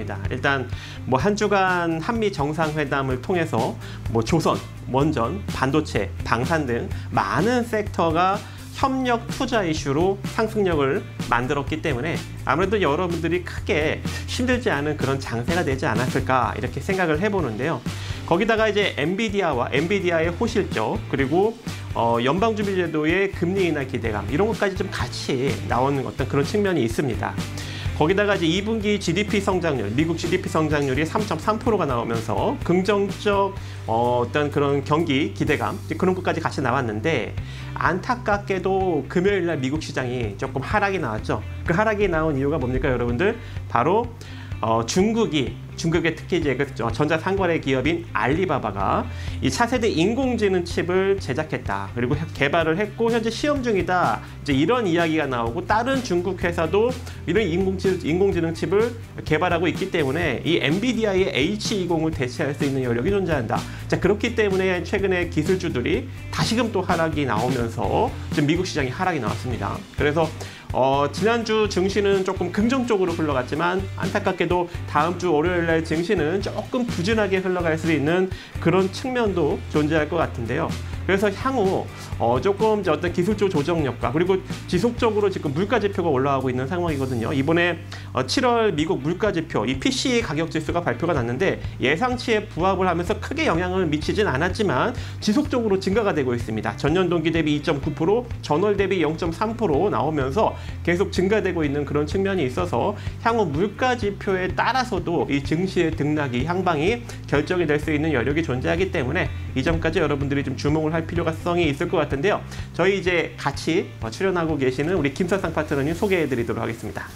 있습니다. 일단 뭐 한 주간 한미 정상회담을 통해서 뭐 조선, 원전, 반도체, 방산 등 많은 섹터가 협력 투자 이슈로 상승력을 만들었기 때문에 아무래도 여러분들이 크게 힘들지 않은 그런 장세가 되지 않았을까 이렇게 생각을 해보는데요. 거기다가 이제 엔비디아의 호실적 그리고 연방준비제도의 금리 인하 기대감 이런 것까지 좀 같이 나오는 어떤 그런 측면이 있습니다. 거기다가 이제 2분기 GDP 성장률, 미국 GDP 성장률이 3.3%가 나오면서 긍정적 어떤 그런 경기 기대감 그런 것까지 같이 나왔는데 안타깝게도 금요일 날 미국 시장이 조금 하락이 나왔죠. 그 하락이 나온 이유가 뭡니까, 여러분들? 바로 중국의 특히 이제 그 전자상거래 기업인 알리바바가 이 차세대 인공지능 칩을 제작했다. 그리고 개발을 했고 현재 시험 중이다. 이제 이런 이야기가 나오고 다른 중국 회사도 이런 인공지능 칩을 개발하고 있기 때문에 이 엔비디아의 H20을 대체할 수 있는 여력이 존재한다. 자, 그렇기 때문에 최근에 기술주들이 다시금 또 하락이 나오면서 지금 미국 시장이 하락이 나왔습니다. 그래서 지난주 증시는 조금 긍정적으로 흘러갔지만 안타깝게도 다음 주 월요일날 증시는 조금 부진하게 흘러갈 수 있는 그런 측면도 존재할 것 같은데요. 그래서 향후 조금 어떤 기술적 조정력과 그리고 지속적으로 지금 물가지표가 올라가고 있는 상황이거든요. 이번에 7월 미국 물가지표, 이 PCE 가격지수가 발표가 났는데 예상치에 부합을 하면서 크게 영향을 미치진 않았지만 지속적으로 증가가 되고 있습니다. 전년 동기 대비 2.9%, 전월 대비 0.3% 나오면서 계속 증가되고 있는 그런 측면이 있어서 향후 물가지표에 따라서도 이 증시의 등락이 향방이 결정이 될 수 있는 여력이 존재하기 때문에 이 점까지 여러분들이 좀 주목을 할 필요성이 있을 것 같은데요. 저희 이제 같이 출연하고 계시는 우리 김서상 파트너님 소개해드리도록 하겠습니다.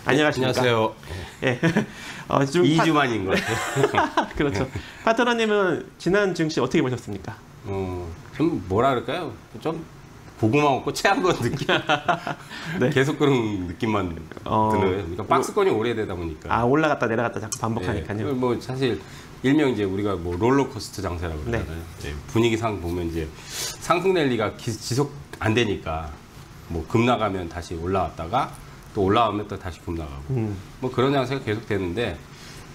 안녕하십니까? 안녕하세요. 예. 2주 만인 것 같아요. 그렇죠. 파트너님은 지난 증시 어떻게 보셨습니까? 좀 뭐라 그럴까요? 좀 고구마 먹고 체한 것 느낌. 네. 계속 그런 느낌만 드는. 그러니까 박스권이 오래되다 보니까. 올라갔다 내려갔다 자꾸 반복하니까요. 네. 뭐 사실 일명 이제 우리가 뭐 롤러코스터 장세라고 그러잖아요. 네. 분위기상 보면 이제 상승 랠리가 지속 안 되니까 뭐 급 나가면 다시 올라왔다가 또 올라오면 또 다시 급 나가고 뭐 그런 장세가 계속 되는데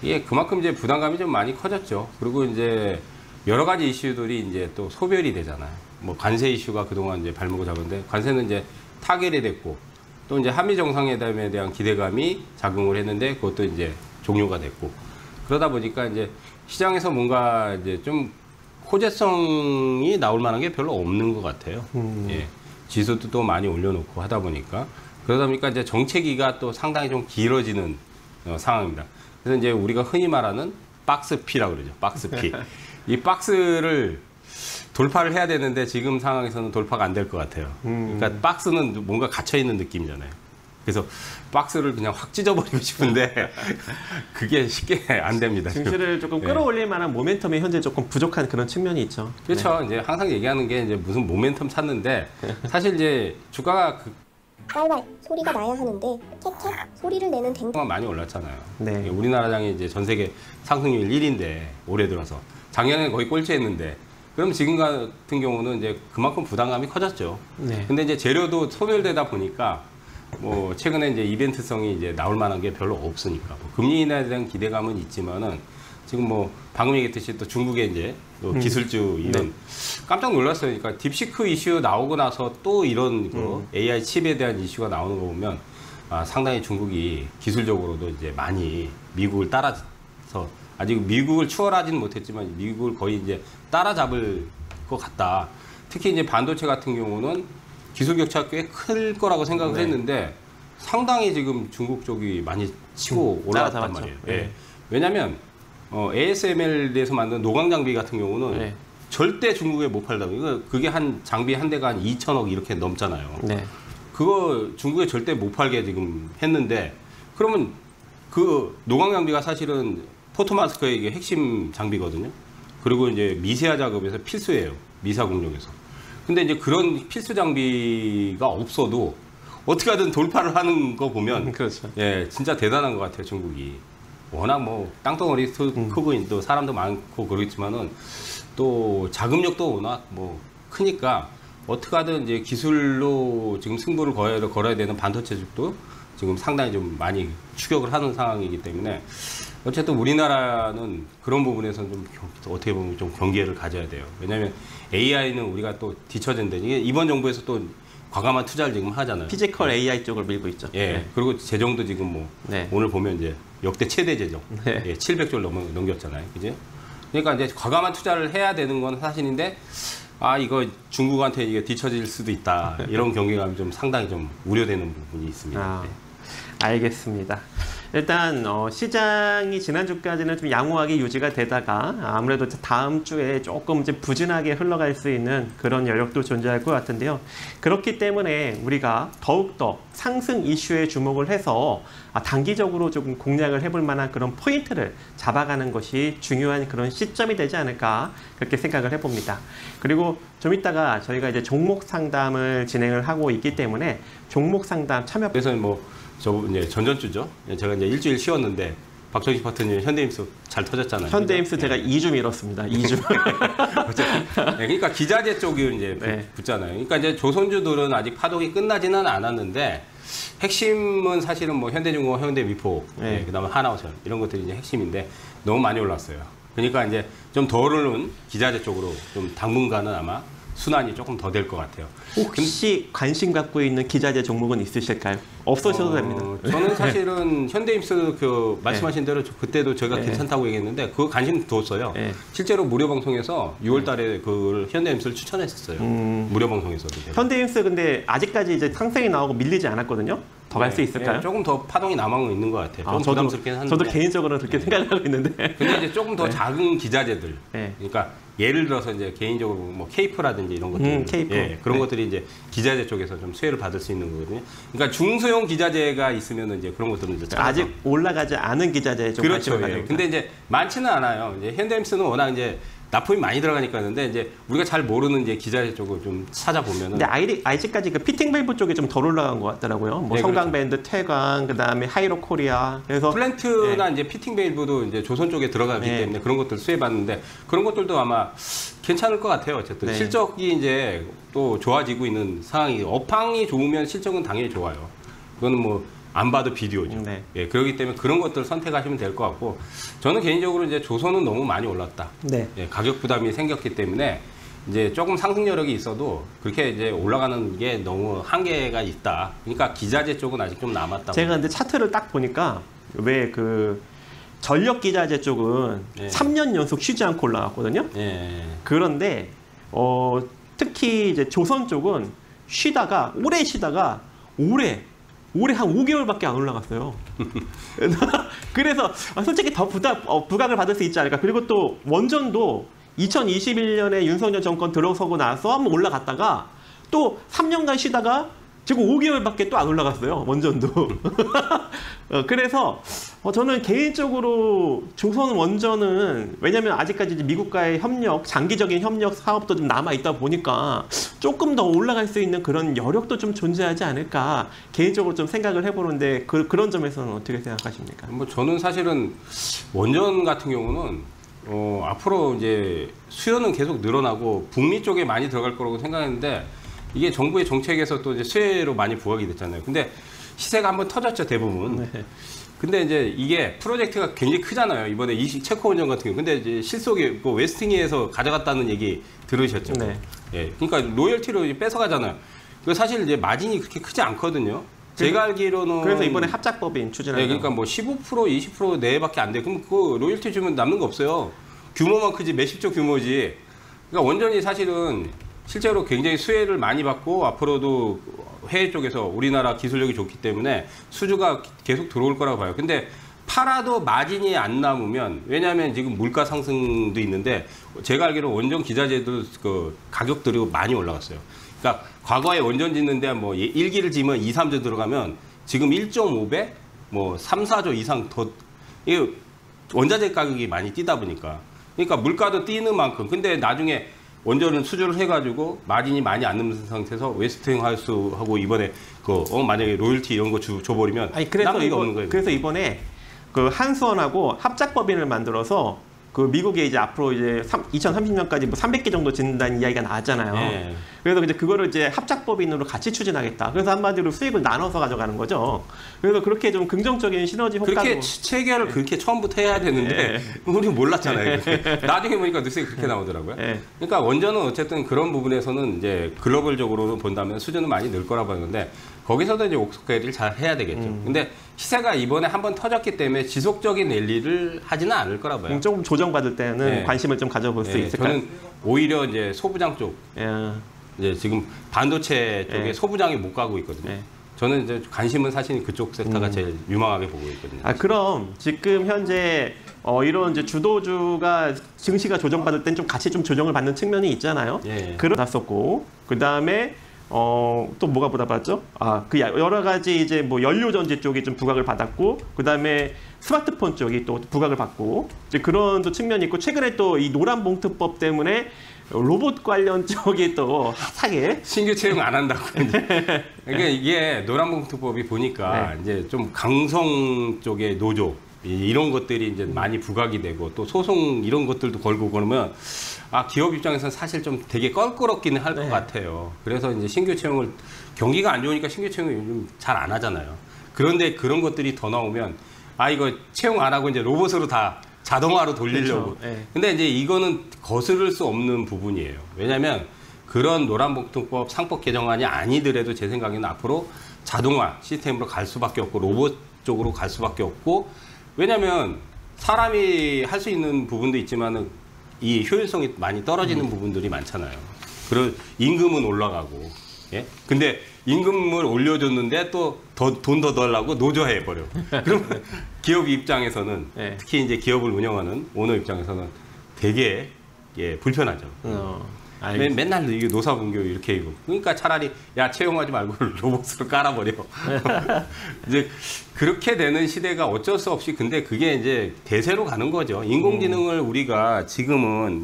이게 그만큼 이제 부담감이 좀 많이 커졌죠. 그리고 이제 여러 가지 이슈들이 이제 또 소별이 되잖아요. 뭐 관세 이슈가 그동안 이제 발목을 잡았는데 관세는 이제 타결이 됐고 또 이제 한미 정상회담에 대한 기대감이 작용을 했는데 그것도 이제 종료가 됐고 그러다 보니까 이제 시장에서 뭔가 이제 좀 호재성이 나올 만한 게 별로 없는 것 같아요. 예. 지수도 또 많이 올려놓고 하다 보니까 그러다 보니까 이제 정체기가 또 상당히 좀 길어지는 상황입니다. 그래서 이제 우리가 흔히 말하는 박스피라고 그러죠. 박스피. 이 박스를 돌파를 해야 되는데 지금 상황에서는 돌파가 안 될 것 같아요. 그러니까 박스는 뭔가 갇혀 있는 느낌이잖아요. 그래서 박스를 그냥 확 찢어버리고 싶은데 그게 쉽게 안 됩니다. 증시를 조금 끌어올릴 만한 모멘텀이 현재 조금 부족한 그런 측면이 있죠. 그렇죠. 네. 이제 항상 얘기하는 게 이제 무슨 모멘텀 찾는데 사실 이제 주가가 왈왈 소리가 나야 하는데 캣캣 소리를 내는 댕 많이 올랐잖아요. 네. 우리나라장이 이제 전 세계 상승률 1위인데 올해 들어서 작년에 거의 꼴찌했는데 그럼 지금 같은 경우는 이제 그만큼 부담감이 커졌죠. 네. 근데 이제 재료도 소멸되다 보니까 뭐 최근에 이제 이벤트성이 이제 나올 만한 게 별로 없으니까 뭐 금리 인하에 대한 기대감은 있지만은 지금 뭐 방금 얘기했듯이 또 중국의 이제 또 기술주 이런 깜짝 놀랐어요. 그러니까 딥시크 이슈 나오고 나서 또 이런 그 AI 칩에 대한 이슈가 나오는 거 보면 상당히 중국이 기술적으로도 이제 많이 미국을 따라서 아직 미국을 추월하지는 못했지만 미국을 거의 이제 따라잡을 것 같다. 특히 이제 반도체 같은 경우는 기술 격차가 꽤 클 거라고 생각을 했는데 상당히 지금 중국 쪽이 많이 치고 올라왔단 말이에요. 네. 왜냐하면 ASML에서 만든 노광 장비 같은 경우는 절대 중국에 못 팔다고. 그게 한 장비 한 대가 한 2천억 이렇게 넘잖아요. 네. 그거 중국에 절대 못 팔게 지금 했는데 그러면 그 노광 장비가 사실은 포토마스크의 이게 핵심 장비거든요. 그리고 이제 미세화 작업에서 필수예요. 미사 공정에서. 근데 이제 그런 필수 장비가 없어도 어떻게 하든 돌파를 하는 거 보면 그렇죠. 예, 진짜 대단한 것 같아요, 중국이. 워낙 뭐 땅덩어리 크고 또 사람도 많고 그러겠지만은 또 자금력도 워낙 뭐 크니까 어떻게 하든 이제 기술로 지금 승부를 걸어야 되는 반도체 쪽도 지금 상당히 좀 많이 추격을 하는 상황이기 때문에 어쨌든 우리나라는 그런 부분에서는 좀 어떻게 보면 좀 경계를 가져야 돼요. 왜냐하면 AI는 우리가 또 뒤처진데 이게 이번 정부에서 또 과감한 투자를 지금 하잖아요. 피지컬 AI 쪽을 밀고 있죠. 예. 네. 그리고 재정도 지금 뭐 네. 오늘 보면 이제 역대 최대 재정, 네. 예, 700조를 넘겼잖아요. 그죠? 그러니까 이제 과감한 투자를 해야 되는 건 사실인데 아 이거 중국한테 이게 뒤처질 수도 있다 이런 경계감이 좀 상당히 좀 우려되는 부분이 있습니다. 아, 네. 알겠습니다. 일단 시장이 지난주까지는 좀 양호하게 유지가 되다가 아무래도 다음 주에 조금 이제 부진하게 흘러갈 수 있는 그런 여력도 존재할 것 같은데요. 그렇기 때문에 우리가 더욱더 상승 이슈에 주목을 해서 단기적으로 조금 공략을 해볼 만한 그런 포인트를 잡아가는 것이 중요한 그런 시점이 되지 않을까 그렇게 생각을 해봅니다. 그리고 좀 이따가 저희가 이제 종목 상담을 진행을 하고 있기 때문에 종목 상담 참여. 그래서 뭐 저 이제 전전주죠. 제가 이제 일주일 쉬었는데 박정식 파트님 현대임수 잘 터졌잖아요. 현대임수 그죠? 제가 2주 밀었습니다. 2주. 네, 그러니까 기자재 쪽이 이제 네. 붙잖아요. 그러니까 이제 조선주들은 아직 파동이 끝나지는 않았는데 핵심은 사실은 뭐 현대중공업, 현대미포, 네. 그다음에 하나오션 이런 것들이 이제 핵심인데 너무 많이 올랐어요. 그러니까 이제 좀 덜 오른 기자재 쪽으로 좀 당분간은 아마 순환이 조금 더 될 것 같아요. 혹시 관심 갖고 있는 기자재 종목은 있으실까요? 없으셔도 됩니다. 저는 사실은 현대임수 그 말씀하신 대로 그때도 제가 네. 괜찮다고 얘기했는데 그 관심 뒀어요. 네. 실제로 무료 방송에서 6월달에 그 현대임수를 추천했었어요. 무료 방송에서도. 제가. 현대임수 근데 아직까지 이제 상승이 나오고 밀리지 않았거든요. 더 갈 수 있을까요? 네, 조금 더 파동이 남아 있는 것 같아요. 좀 부담스럽긴 한데. 저도 개인적으로는 그렇게 생각을 하고 있는데. 근데 이제 조금 더 작은 기자재들. 네. 그러니까 예를 들어서 이제 개인적으로 뭐 케이프라든지 이런 것들, 케이프. 예, 그런 네. 것들이 이제 기자재 쪽에서 좀 수혜를 받을 수 있는 거거든요. 그러니까 중소형 기자재가 있으면 이제 그런 것들은 이제 찾아서. 아직 올라가지 않은 기자재에 좀 그렇죠. 관심을 예. 가지고. 근데 이제 많지는 않아요. 이제 현대임수는 워낙 이제 납품이 많이 들어가니까 하는데 이제 우리가 잘 모르는 이제 기자재 쪽을 좀 찾아보면은. 근데 아직까지 그 피팅 밸브 쪽이 좀 덜 올라간 것 같더라고요. 뭐 네, 성강밴드, 퇴강, 그다음에 하이로 코리아. 그래서 플랜트나 이제 피팅 밸브도 이제 조선 쪽에 들어가기 네. 때문에 그런 것들 수혜받는데 그런 것들도 아마 괜찮을 것 같아요. 어쨌든 네. 실적이 이제 또 좋아지고 있는 상황이 업황이 좋으면 실적은 당연히 좋아요. 그거는 뭐 안 봐도 비디오죠. 네. 예, 그렇기 때문에 그런 것들 선택하시면 될 것 같고 저는 개인적으로 이제 조선은 너무 많이 올랐다. 네. 예, 가격 부담이 생겼기 때문에 이제 조금 상승 여력이 있어도 그렇게 이제 올라가는 게 너무 한계가 있다. 그러니까 기자재 쪽은 아직 좀 남았다. 제가 근데 차트를 딱 보니까 왜 그 전력 기자재 쪽은 네. 3년 연속 쉬지 않고 올라갔거든요. 예. 그런데 특히 이제 조선 쪽은 오래 쉬다가 올해 한 5개월밖에 안 올라갔어요. 그래서 솔직히 더 부각을 받을 수 있지 않을까. 그리고 또 원전도 2021년에 윤석열 정권 들어서고 나서 한번 올라갔다가 또 3년간 쉬다가 지금 5개월밖에 또 안 올라갔어요. 원전도. 그래서 저는 개인적으로 조선 원전은 왜냐하면 아직까지 이제 미국과의 장기적인 협력 사업도 좀 남아 있다 보니까 조금 더 올라갈 수 있는 그런 여력도 좀 존재하지 않을까 개인적으로 좀 생각을 해보는데 그런 점에서는 어떻게 생각하십니까? 뭐 저는 사실은 원전 같은 경우는 앞으로 이제 수요는 계속 늘어나고 북미 쪽에 많이 들어갈 거라고 생각했는데 이게 정부의 정책에서 또 이제 수혜로 많이 부각이 됐잖아요. 근데 시세가 한번 터졌죠, 대부분. 네. 근데 이제 이게 프로젝트가 굉장히 크잖아요. 이번에 체코 원전 같은 경우. 근데 이제 실속에 뭐 웨스팅리에서 가져갔다는 얘기 들으셨죠? 네. 예. 그러니까 로열티로 뺏어가잖아요. 그 사실 이제 마진이 그렇게 크지 않거든요. 제가 알기로는 그래서 이번에 합작법인 추진하는 네, 그러니까 뭐 15% 20% 내밖에 안 돼. 그럼 그 로열티 주면 남는 거 없어요. 규모만 크지 몇십조 규모지. 그러니까 원전이 사실은 실제로 굉장히 수혜를 많이 받고 앞으로도 해외 쪽에서 우리나라 기술력이 좋기 때문에 수주가 계속 들어올 거라고 봐요. 근데 팔아도 마진이 안 남으면 왜냐하면 지금 물가 상승도 있는데 제가 알기로 원전 기자재도 그 가격들이 많이 올라갔어요. 그러니까 과거에 원전 짓는데 뭐 1기를 지면 2, 3조 들어가면 지금 1.5배, 뭐 3, 4조 이상 더 이 원자재 가격이 많이 뛰다 보니까 그러니까 물가도 뛰는 만큼 근데 나중에 원전은 수주를 해가지고 마진이 많이 안 남는 상태에서 웨스팅하우스하고 이번에 만약에 로열티 이런 거 줘버리면 남는 게 없는 거예요. 그래서 이번에 그 한수원하고 합작법인을 만들어서 그 미국에 이제 앞으로 이제 2030년까지 뭐 300개 정도 짓는다는 이야기가 나왔잖아요. 네. 그래서 이제 그거를 이제 합작법인으로 같이 추진하겠다. 그래서 한마디로 수익을 나눠서 가져가는 거죠. 그래서 그렇게 좀 긍정적인 시너지 효과도 그렇게 체계를 그렇게 처음부터 해야 되는데 우리 몰랐잖아요. 나중에 보니까 뉴스에 그렇게 나오더라고요. 그러니까 원전은 어쨌든 그런 부분에서는 이제 글로벌적으로 본다면 수준은 많이 늘 거라고 하는데 거기서도 이제 옥석회를 잘 해야 되겠죠. 근데 시세가 이번에 한번 터졌기 때문에 지속적인 랠리를 하지는 않을 거라 봐요. 조금 조정받을 때는 관심을 좀 가져볼 수 있을까요? 저는 오히려 이제 소부장 쪽, 이제 지금 반도체 쪽에 소부장이 못 가고 있거든요. 저는 이제 관심은 사실 그쪽 섹터가 제일 유망하게 보고 있거든요. 그럼 지금 현재 이런 이제 주도주가 증시가 조정받을 땐 좀 같이 좀 조정을 받는 측면이 있잖아요. 그런 났었고 그 다음에 또 뭐가 보다봤죠? 그 여러 가지 이제 뭐 연료 전지 쪽이 좀 부각을 받았고, 그 다음에 스마트폰 쪽이 또 부각을 받고, 이제 그런 또 측면이 있고, 최근에 또 이 노란봉투법 때문에 로봇 관련 쪽이 또 핫하게 신규 채용 안 한다고. 그러니까 이게 노란봉투법이 보니까 이제 좀 강성 쪽의 노조 이런 것들이 이제 많이 부각이 되고 또 소송 이런 것들도 걸고 그러면 기업 입장에서는 사실 좀 되게 껄끄럽기는 할 것 같아요. 그래서 이제 신규 채용을 경기가 안 좋으니까 신규 채용을 요즘 잘 안 하잖아요. 그런데 그런 것들이 더 나오면 이거 채용 안 하고 이제 로봇으로 다 자동화로 돌리려고. 근데 이제 이거는 거스를 수 없는 부분이에요. 왜냐하면 그런 노란봉투법 상법 개정안이 아니더라도 제 생각에는 앞으로 자동화 시스템으로 갈 수밖에 없고 로봇 쪽으로 갈 수밖에 없고, 왜냐하면 사람이 할 수 있는 부분도 있지만은 이 효율성이 많이 떨어지는 부분들이 많잖아요. 그런 임금은 올라가고, 근데 임금을 올려줬는데 또 돈 더 달라고 노조해 버려. 그러면 기업 입장에서는 특히 이제 기업을 운영하는 오너 입장에서는 되게 불편하죠. 맨날 이게 노사분교 이렇게 이거. 그러니까 차라리 채용하지 말고 로봇으로 깔아버려. 이제 그렇게 되는 시대가 어쩔 수 없이, 근데 그게 이제 대세로 가는 거죠. 인공지능을 우리가 지금은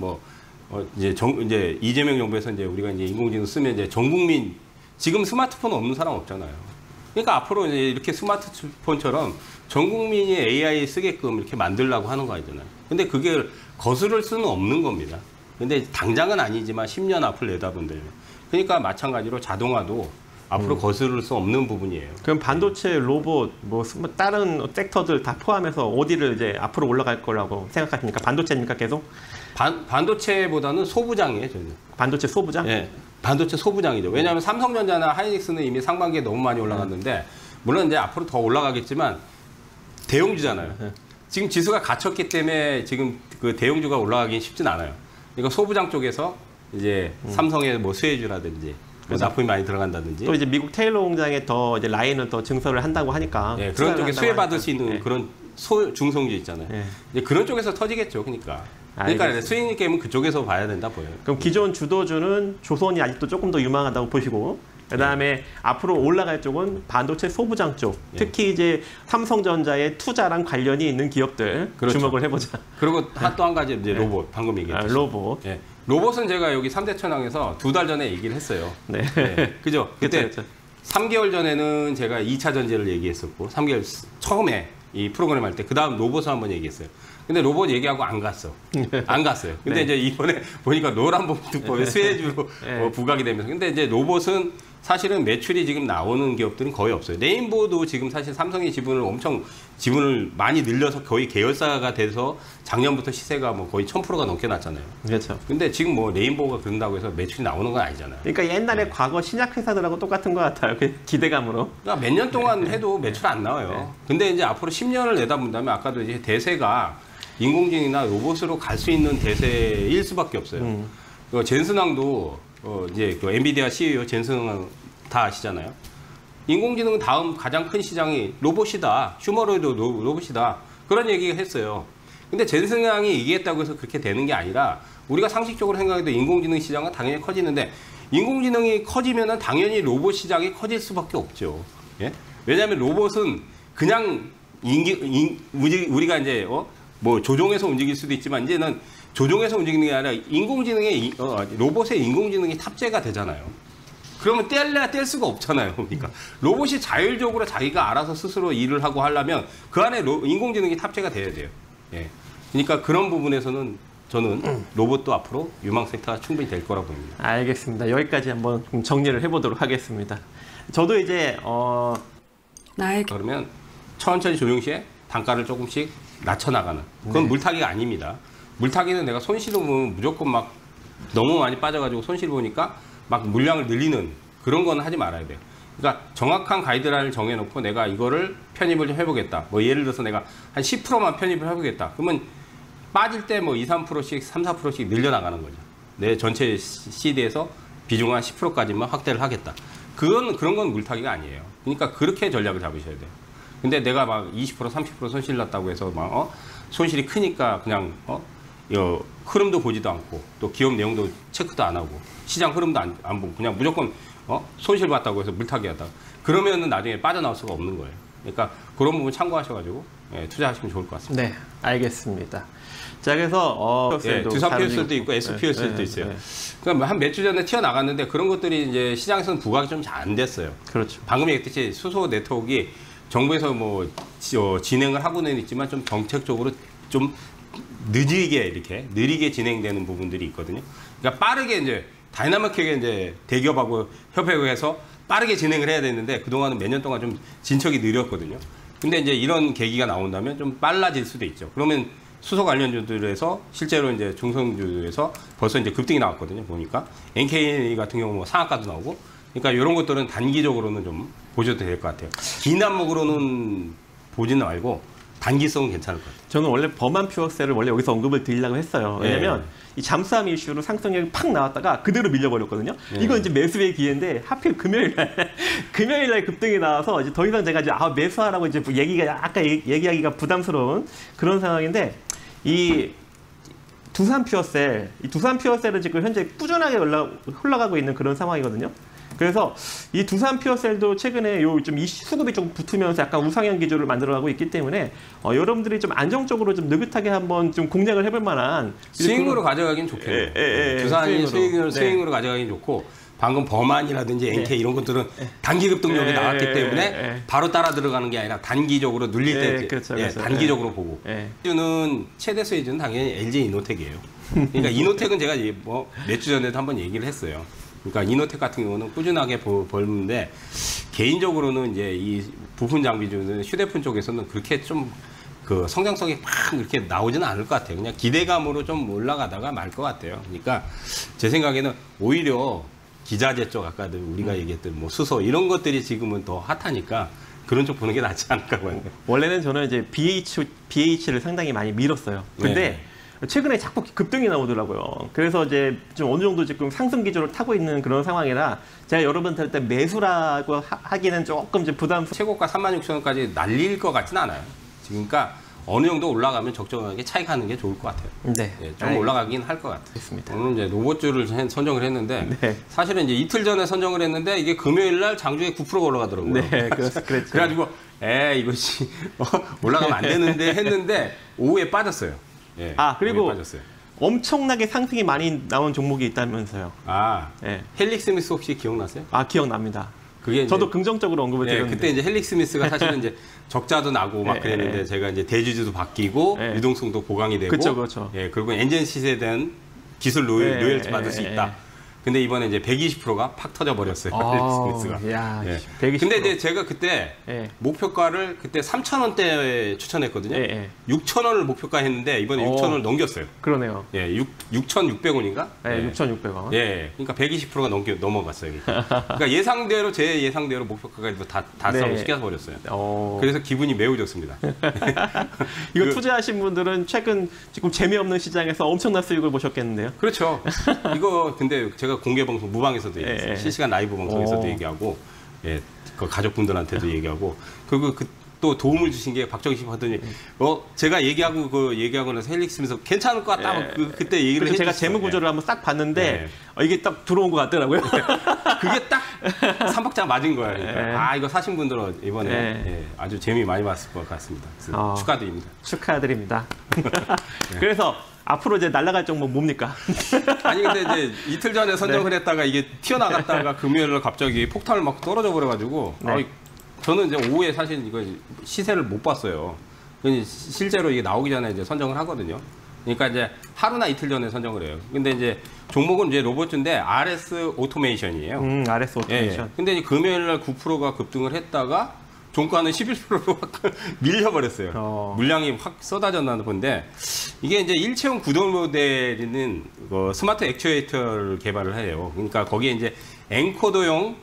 이제 이재명 정부에서 이제 우리가 이제 인공지능 쓰면 이제 전 국민, 지금 스마트폰 없는 사람 없잖아요. 그러니까 앞으로 이제 이렇게 스마트폰처럼 전 국민이 AI 쓰게끔 이렇게 만들려고 하는 거 아니잖아요. 근데 그게 거스를 수는 없는 겁니다. 근데 당장은 아니지만 10년 앞을 내다본다면, 그러니까 마찬가지로 자동화도 앞으로 거스를 수 없는 부분이에요. 그럼 반도체, 로봇, 뭐 다른 섹터들 다 포함해서 어디를 이제 앞으로 올라갈 거라고 생각하십니까? 반도체입니까 계속? 반도체보다는 소부장이에요, 저는. 반도체 소부장? 네, 반도체 소부장이죠. 왜냐하면 삼성전자나 하이닉스는 이미 상반기에 너무 많이 올라갔는데, 물론 이제 앞으로 더 올라가겠지만 대형주잖아요. 지금 지수가 갇혔기 때문에 지금 그 대형주가 올라가긴 쉽진 않아요. 그러니까 소부장 쪽에서 이제 삼성의 뭐 수혜주라든지 뭐 납품이 많이 들어간다든지, 또 이제 미국 테일러 공장에 더 이제 라인을 더 증설을 한다고 하니까 그런 쪽에 수혜받을 수 있는 그런 중성주 있잖아요. 이제 그런 쪽에서 터지겠죠. 그러니까 수익 게임은 그쪽에서 봐야 된다 보여요. 그럼 기존 주도주는 조선이 아직도 조금 더 유망하다고 보시고, 그다음에 앞으로 올라갈 쪽은 반도체 소부장 쪽, 특히 이제 삼성전자의 투자랑 관련이 있는 기업들 주목을 해보자. 그리고 또 한 가지 이제 로봇, 방금 얘기했죠. 로봇. 로봇은 제가 여기 3대 천왕에서 2달 전에 얘기를 했어요. 그죠? 그때 3개월 전에는 제가 2차 전지를 얘기했었고, 3개월 처음에 이 프로그램 할 때, 그 다음 로봇을 한번 얘기했어요. 근데 로봇 얘기하고 안 갔어요. 근데 이제 이번에 보니까 노란봉투법의 수혜주로 부각이 되면서. 근데 이제 로봇은 사실은 매출이 지금 나오는 기업들은 거의 없어요. 레인보우도 지금 사실 삼성이 지분을 많이 늘려서 거의 계열사가 돼서 작년부터 시세가 뭐 거의 1000%가 넘게 났잖아요. 그렇죠. 근데 지금 뭐 레인보우가 그런다고 해서 매출이 나오는 건 아니잖아요. 그러니까 옛날에 과거 신약 회사들하고 똑같은 것 같아요. 그 기대감으로. 그러니까 몇 년 동안 해도 매출 안 나와요. 근데 이제 앞으로 10년을 내다본다면 아까도 이제 대세가 인공지능이나 로봇으로 갈 수 있는 대세일 수밖에 없어요. 젠슨왕도 이제 그 엔비디아 CEO 젠슨왕 다 아시잖아요. 인공지능 다음 가장 큰 시장이 로봇이다. 휴머노이드 로봇이다. 그런 얘기가 했어요. 근데 젠슨왕이 얘기했다고 해서 그렇게 되는 게 아니라, 우리가 상식적으로 생각해도 인공지능 시장은 당연히 커지는데, 인공지능이 커지면은 당연히 로봇 시장이 커질 수밖에 없죠. 왜냐하면 로봇은 그냥 우리가 이제 뭐 조종해서 움직일 수도 있지만, 이제는 조종해서 움직이는 게 아니라 로봇에 인공지능이 탑재가 되잖아요. 그러면 뗄래야 뗄 수가 없잖아요. 그러니까 로봇이 자율적으로 자기가 알아서 스스로 일을 하고 하려면 그 안에 인공지능이 탑재가 돼야 돼요. 그러니까 그런 부분에서는 저는 로봇도 앞으로 유망 섹터가 충분히 될 거라고 봅니다. 알겠습니다. 여기까지 한번 좀 정리를 해보도록 하겠습니다. 저도 이제 그러면 천천히 조용시에 단가를 조금씩 낮춰나가는 그건 네. 물타기가 아닙니다. 물타기는 내가 손실을 보면 무조건 막 너무 많이 빠져가지고 손실 보니까 막 물량을 늘리는 그런 건 하지 말아야 돼요. 그러니까 정확한 가이드라인을 정해놓고 내가 이거를 편입을 좀 해보겠다. 뭐 예를 들어서 내가 한 10%만 편입을 해보겠다. 그러면 빠질 때 뭐 2, 3%씩, 3, 4%씩 늘려나가는 거죠. 내 전체 CD에서 비중 한 10%까지만 확대를 하겠다. 그런 건 물타기가 아니에요. 그러니까 그렇게 전략을 잡으셔야 돼요. 근데 내가 막 20%, 30% 손실 났다고 해서 막 손실이 크니까 그냥 흐름도 보지도 않고 또 기업 내용도 체크도 안 하고 시장 흐름도 안 보고 그냥 무조건 손실 봤다고 해서 물타기 하다. 그러면은 나중에 빠져나올 수가 없는 거예요. 그러니까 그런 부분 참고하셔가지고 투자하시면 좋을 것 같습니다. 네, 알겠습니다. 자, 그래서 두산 PSL도 있고 SPSL도 있어요. 그러니까 한 몇 주 전에 튀어나갔는데 그런 것들이 이제 시장에서는 부각이 좀 잘 안 됐어요. 그렇죠. 방금 얘기했듯이 수소 네트워크가 정부에서 뭐 진행을 하고는 있지만 좀 정책적으로 좀 느리게 진행되는 부분들이 있거든요. 그러니까 빠르게 이제 다이나믹하게 이제 대기업하고 협회를 해서 빠르게 진행을 해야 되는데 그동안은 몇 년 동안 좀 진척이 느렸거든요. 근데 이제 이런 계기가 나온다면 좀 빨라질 수도 있죠. 그러면 수소 관련주들에서 실제로 이제 중성주에서 벌써 이제 급등이 나왔거든요. 보니까 NK 같은 경우 뭐 상한가도 나오고, 그러니까 이런 것들은 단기적으로는 좀 보셔도 될 것 같아요. 긴 안목으로는 보지는 말고 단기성은 괜찮을 것 같아요. 저는 원래 범한 퓨어셀을 원래 여기서 언급을 드리려고 했어요. 왜냐면 이 잠수함 이슈로 상승력이 팍 나왔다가 그대로 밀려버렸거든요. 이건 이제 매수의 기회인데 하필 금요일날 급등이 나와서 이제 더 이상 제가 이제 매수하라고 이제 얘기하기가 부담스러운 그런 상황인데 이 두산 퓨어셀은 지금 현재 꾸준하게 흘러가고 있는 그런 상황이거든요. 그래서 이 두산 퓨어셀도 최근에 좀 수급이 좀 붙으면서 약간 우상향 기조를 만들어가고 있기 때문에 여러분들이 좀 안정적으로 좀 느긋하게 한번 좀 공략을 해볼 만한 스윙으로 가져가긴 좋겠네요. 두산이 스윙으로 가져가긴 좋고, 방금 범한이라든지 NK 이런 것들은 단기 급등력이 나왔기 때문에 바로 따라 들어가는 게 아니라 단기적으로 눌릴 때 그렇죠. 단기적으로 보고. 수주는 최대 수혜주는 당연히 LG 이노텍이에요. 그러니까 이노텍은 제가 뭐 몇 주 전에도 한번 얘기를 했어요. 그러니까 이노텍 같은 경우는 꾸준하게 벌는데, 개인적으로는 이제 이 부품 장비주는 휴대폰 쪽에서는 그렇게 좀 그 성장성이 팍 이렇게 나오지는 않을 것 같아요. 그냥 기대감으로 좀 올라가다가 말 것 같아요. 그러니까 제 생각에는 오히려 기자재 쪽 아까 우리가 얘기했던 뭐 수소 이런 것들이 지금은 더 핫하니까 그런 쪽 보는 게 낫지 않을까 봐요. 원래는 저는 이제 BH를 상당히 많이 밀었어요. 근데 최근에 자꾸 급등이 나오더라고요. 그래서 이제 좀 어느 정도 지금 상승 기조를 타고 있는 그런 상황이라 제가 여러분들한테 매수라고 하기는 조금 이제 최고가 36,000원까지 날릴 것 같지는 않아요. 그러니까 어느 정도 올라가면 적정하게 차익 하는 게 좋을 것 같아요. 네. 좀 올라가긴 할 것 같아요. 알겠습니다. 오늘 이제 로봇주를 선정을 했는데 사실은 이제 이틀 전에 선정을 했는데 이게 금요일 날 장중에 9%가 올라가더라고요. 네, 그렇죠. 그래가지고 이것이 올라가면 안 되는데 했는데 오후에 빠졌어요. 그리고 빠졌어요. 엄청나게 상승이 많이 나온 종목이 있다면서요. 헬릭 스미스 혹시 기억나세요? 기억납니다. 그게 저도 긍정적으로 언급을 드렸는데. 그때 이제 헬릭 스미스가 사실은 이제 적자도 나고 막 그랬는데 제가 이제 대주주도 바뀌고 유동성도 보강이 되고, 그렇죠. 그리고 엔진 시세에 대한 기술 로열티 받을 수 있다. 근데 이번에 이제 120%가 팍 터져버렸어요. 헬릭 스미스가. 120%. 근데 이제 제가 그때 목표가를 그때 3,000원대에 추천했거든요. 6,000원을 목표가 했는데 이번에 6,000원을 넘겼어요. 그러네요. 6,600원인가? 6,600원. 그러니까 120%가 넘어갔어요. 그러니까 제 예상대로 목표가까지 다 달성을 시켜버렸어요. 그래서 기분이 매우 좋습니다. 이거 투자하신 분들은 최근 지금 재미없는 시장에서 엄청난 수익을 보셨겠는데요? 그렇죠. 이거 근데 제가 공개 방송 무방에서도 얘기했어요. 실시간 라이브 방송에서도 얘기하고, 그 가족분들한테도 얘기하고, 그리고 또 도움을 주신 게 박정희 씨 하더니 제가 얘기하고 나서 헬릭 스미스 괜찮을 것 같다. 그때 얘기를 해줬어요. 제가 재무 구조를 한번 싹 봤는데 이게 딱 들어온 것 같더라고요. 그게 딱 3박자 맞은 거예요. 그러니까 이거 사신 분들은 이번에 아주 재미 많이 봤을 것 같습니다. 축하드립니다. 축하드립니다. 그래서 앞으로 이제 날아갈 종목 뭡니까? 아니 근데 이제 이틀 전에 선정을 했다가 이게 튀어나갔다가 금요일날 갑자기 폭탄을 막 떨어져 버려가지고 저는 이제 오후에 사실 이거 시세를 못 봤어요. 실제로 이게 나오기 전에 이제 선정을 하거든요. 그러니까 이제 하루나 이틀 전에 선정을 해요. 근데 이제 종목은 이제 로봇인데 RS 오토메이션이에요. RS 오토메이션. 예. 근데 이제 금요일 날 9%가 급등을 했다가 종가는 11%로 확 밀려버렸어요. 물량이 확 쏟아졌나 본데 이게 이제 일체형 구동 모델은 스마트 액추에이터를 개발을 해요. 그러니까 거기에 이제 엔코더용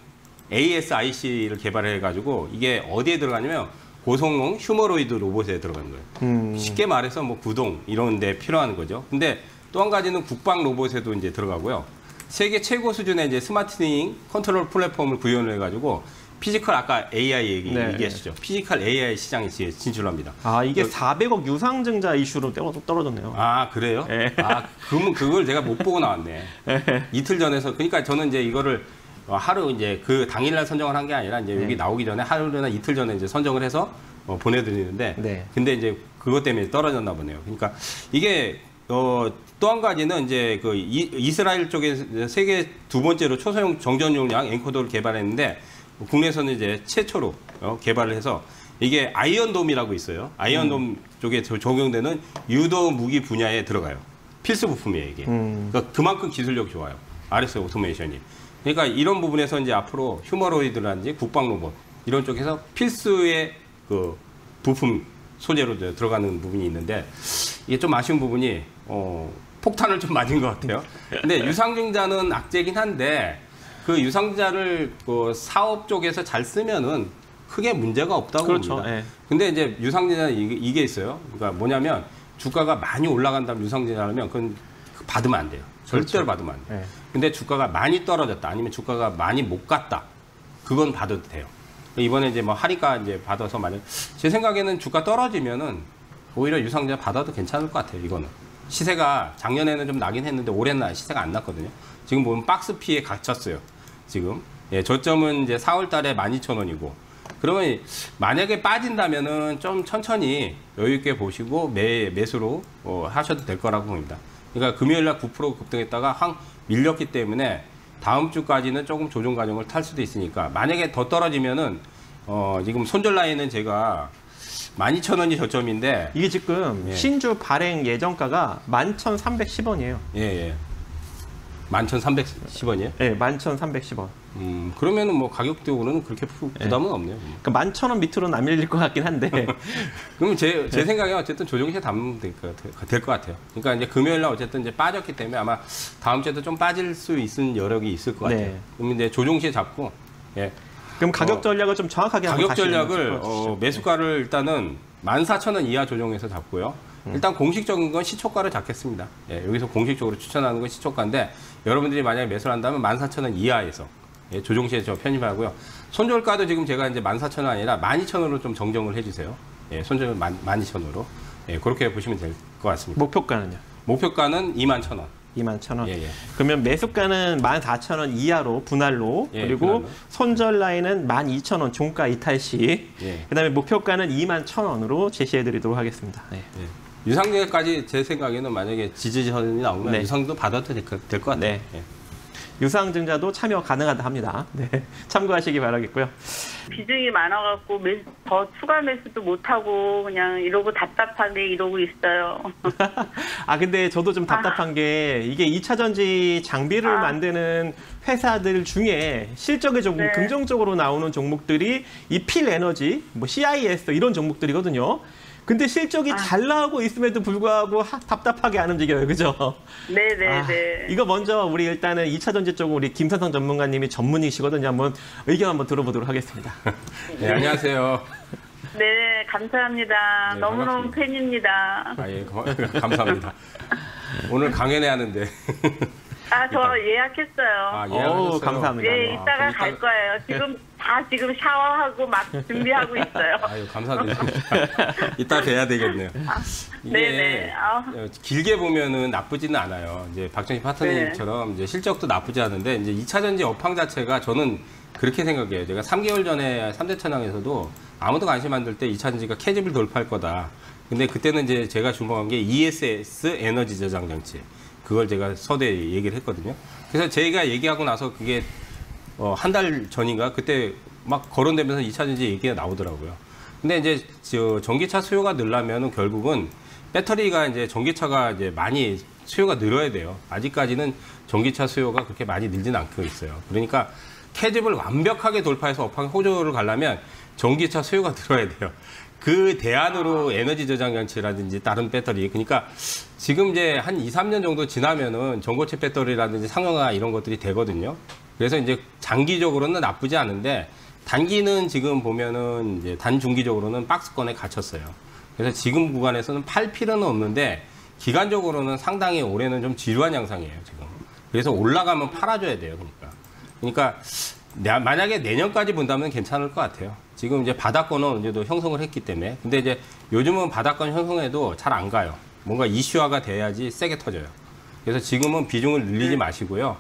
ASIC를 개발을 해가지고 이게 어디에 들어가냐면 고성능 휴머로이드 로봇에 들어가는 거예요. 쉽게 말해서 뭐 구동 이런 데 필요한 거죠. 근데 또 한 가지는 국방 로봇에도 이제 들어가고요. 세계 최고 수준의 이제 스마트닝 컨트롤 플랫폼을 구현을 해가지고 피지컬 아까 AI 얘기하시죠. 피지컬 AI 시장에 진출합니다. 아 이게 400억 유상증자 이슈로 떨어졌네요. 아 그래요? 네. 아 그러면 그걸 제가 못 보고 나왔네. 이틀 전에서 그러니까 저는 이제 이거를 하루 이제 그 당일날 선정을 한 게 아니라 이제 여기 나오기 전에 하루나 이틀 전에 이제 선정을 해서 보내드리는데 근데 이제 그것 때문에 떨어졌나 보네요. 그러니까 이게 또 한 가지는 이제 그 이스라엘 쪽에 세계 두 번째로 초소형 정전 용량 엔코더를 개발했는데 국내에서는 이제 최초로 개발을 해서 이게 아이언돔이라고 있어요. 아이언돔 쪽에 적용되는 유도 무기 분야에 들어가요. 필수 부품이에요 이게. 그러니까 그만큼 기술력이 좋아요. RS 오토메이션이. 그러니까 이런 부분에서 이제 앞으로 휴머로이드라든지 국방 로봇 이런 쪽에서 필수의 그 부품 소재로 들어가는 부분이 있는데 이게 좀 아쉬운 부분이 폭탄을 좀 맞은 것 같아요. 근데 유상증자는 악재긴 한데 그 유상증자를 그 사업 쪽에서 잘 쓰면은 크게 문제가 없다고 봅니다. 예. 근데 이제 유상증자는 이게 있어요. 그러니까 뭐냐면 주가가 많이 올라간 다음 유상증자하면 그건 받으면 안 돼요. 절대로 받으면 안 돼요. 예. 근데 주가가 많이 떨어졌다 아니면 주가가 많이 못 갔다 그건 받아도 돼요. 이번에 이제 뭐 하니까 이제 받아서 만약 제 생각에는 주가 떨어지면은 오히려 유상증자 받아도 괜찮을 것 같아요. 이거는 시세가 작년에는 좀 나긴 했는데 올해는 시세가 안 났거든요. 지금 보면 박스 피에 갇혔어요. 지금 저점은 이제 4월달에 12,000원이고 그러면 만약에 빠진다면은 좀 천천히 여유 있게 보시고 매수로 하셔도 될 거라고 봅니다. 그러니까 금요일날 9% 급등했다가 확 밀렸기 때문에 다음 주까지는 조금 조정 과정을 탈 수도 있으니까 만약에 더 떨어지면은 지금 손절 라인은 제가 12,000원이 저점인데 이게 지금 신주 발행 예정가가 11,310원이에요. 예. 11,310원이에요? 네, 11,310원. 그러면은 뭐 가격적으로는 그렇게 부담은 없네요. 그러니까 11,000원 밑으로는 안 밀릴 것 같긴 한데. 그러면 제 생각에 어쨌든 조정시에 담으면 될 것 같아요. 그러니까 이제 금요일날 어쨌든 이제 빠졌기 때문에 아마 다음 주에도 좀 빠질 수 있는 여력이 있을 것 같아요. 그러면 이제 조정시에 잡고, 그럼 가격 전략을 좀 정확하게 가격 전략을 매수가를 일단은 14,000원 이하 조정해서 잡고요. 일단 공식적인 건 시초가를 잡겠습니다. 여기서 공식적으로 추천하는 건 시초가인데 여러분들이 만약에 매수를 한다면 14,000원 이하에서 조정시에 저 편입하고요. 손절가도 지금 제가 이제 14,000원 아니라 12,000원으로 좀 정정을 해주세요. 손절은 12,000원으로. 그렇게 보시면 될 것 같습니다. 목표가는요? 목표가는 21,000원. 21,000원. 그러면 매수가는 14,000원 이하로 분할로 그리고 분할로. 손절 라인은 12,000원 종가 이탈시. 그다음에 목표가는 21,000원으로 제시해드리도록 하겠습니다. 유상증자까지 제 생각에는 만약에 지지선이 나오면 유상도 받아도 될 것 같아요. 유상증자도 참여 가능하다 합니다. 참고하시기 바라겠고요. 비중이 많아갖고 더 추가 매수도 못하고 그냥 이러고 답답하게 이러고 있어요. 근데 저도 좀 답답한 게 이게 2차 전지 장비를 만드는 회사들 중에 실적이 조금 긍정적으로 나오는 종목들이 이 필 에너지, 뭐 CIS 이런 종목들이거든요. 근데 실적이 잘 나오고 있음에도 불구하고 답답하게 안 움직여요. 그죠? 네네네. 이거 먼저 우리 일단은 2차 전지 쪽은 우리 김선성 전문가님이 전문이시거든요. 한번 의견 한번 들어보도록 하겠습니다. 안녕하세요. 네, 감사합니다. 너무너무 팬입니다. 감사합니다. 오늘 강연회 하는데. 저 예약했어요. 예약하셨어요? 감사합니다. 네, 이따가 갈 거예요. 지금 샤워하고 막 준비하고 있어요. 감사드립니다. 이따 뵈야 되겠네요. 이게 길게 보면은 나쁘지는 않아요. 이제 박정희 파트너님처럼 이제 실적도 나쁘지 않은데 이제 2차 전지 업황 자체가 저는 그렇게 생각해요. 제가 3개월 전에 3대 천왕에서도 아무도 관심 안 들 때 2차 전지가 캐집을 돌파할 거다. 근데 그때는 이제 제가 주목한 게 ESS 에너지 저장 장치. 그걸 제가 서두에 얘기를 했거든요. 그래서 제가 얘기하고 나서 그게 한 달 전인가 그때 막 거론되면서 2차 전지 얘기가 나오더라고요. 근데 이제 전기차 수요가 늘려면은 결국은 배터리가 이제 전기차가 이제 많이 수요가 늘어야 돼요. 아직까지는 전기차 수요가 그렇게 많이 늘진 않고 있어요. 그러니까 캐집을 완벽하게 돌파해서 업황 호조를 가려면 전기차 수요가 늘어야 돼요. 그 대안으로 에너지 저장 장치라든지 다른 배터리, 그러니까 지금 이제 한 2, 3년 정도 지나면은 전고체 배터리라든지 상용화 이런 것들이 되거든요. 그래서 이제 장기적으로는 나쁘지 않은데 단기는 지금 보면은 이제 단중기적으로는 박스권에 갇혔어요. 그래서 지금 구간에서는 팔 필요는 없는데 기간적으로는 상당히 올해는 좀 지루한 양상이에요, 지금. 그래서 올라가면 팔아줘야 돼요, 그러니까 만약에 내년까지 본다면 괜찮을 것 같아요. 지금 이제 바닥권은 어느 정도 형성을 했기 때문에. 근데 이제 요즘은 바닥권 형성해도 잘 안 가요. 뭔가 이슈화가 돼야지 세게 터져요. 그래서 지금은 비중을 늘리지 마시고요.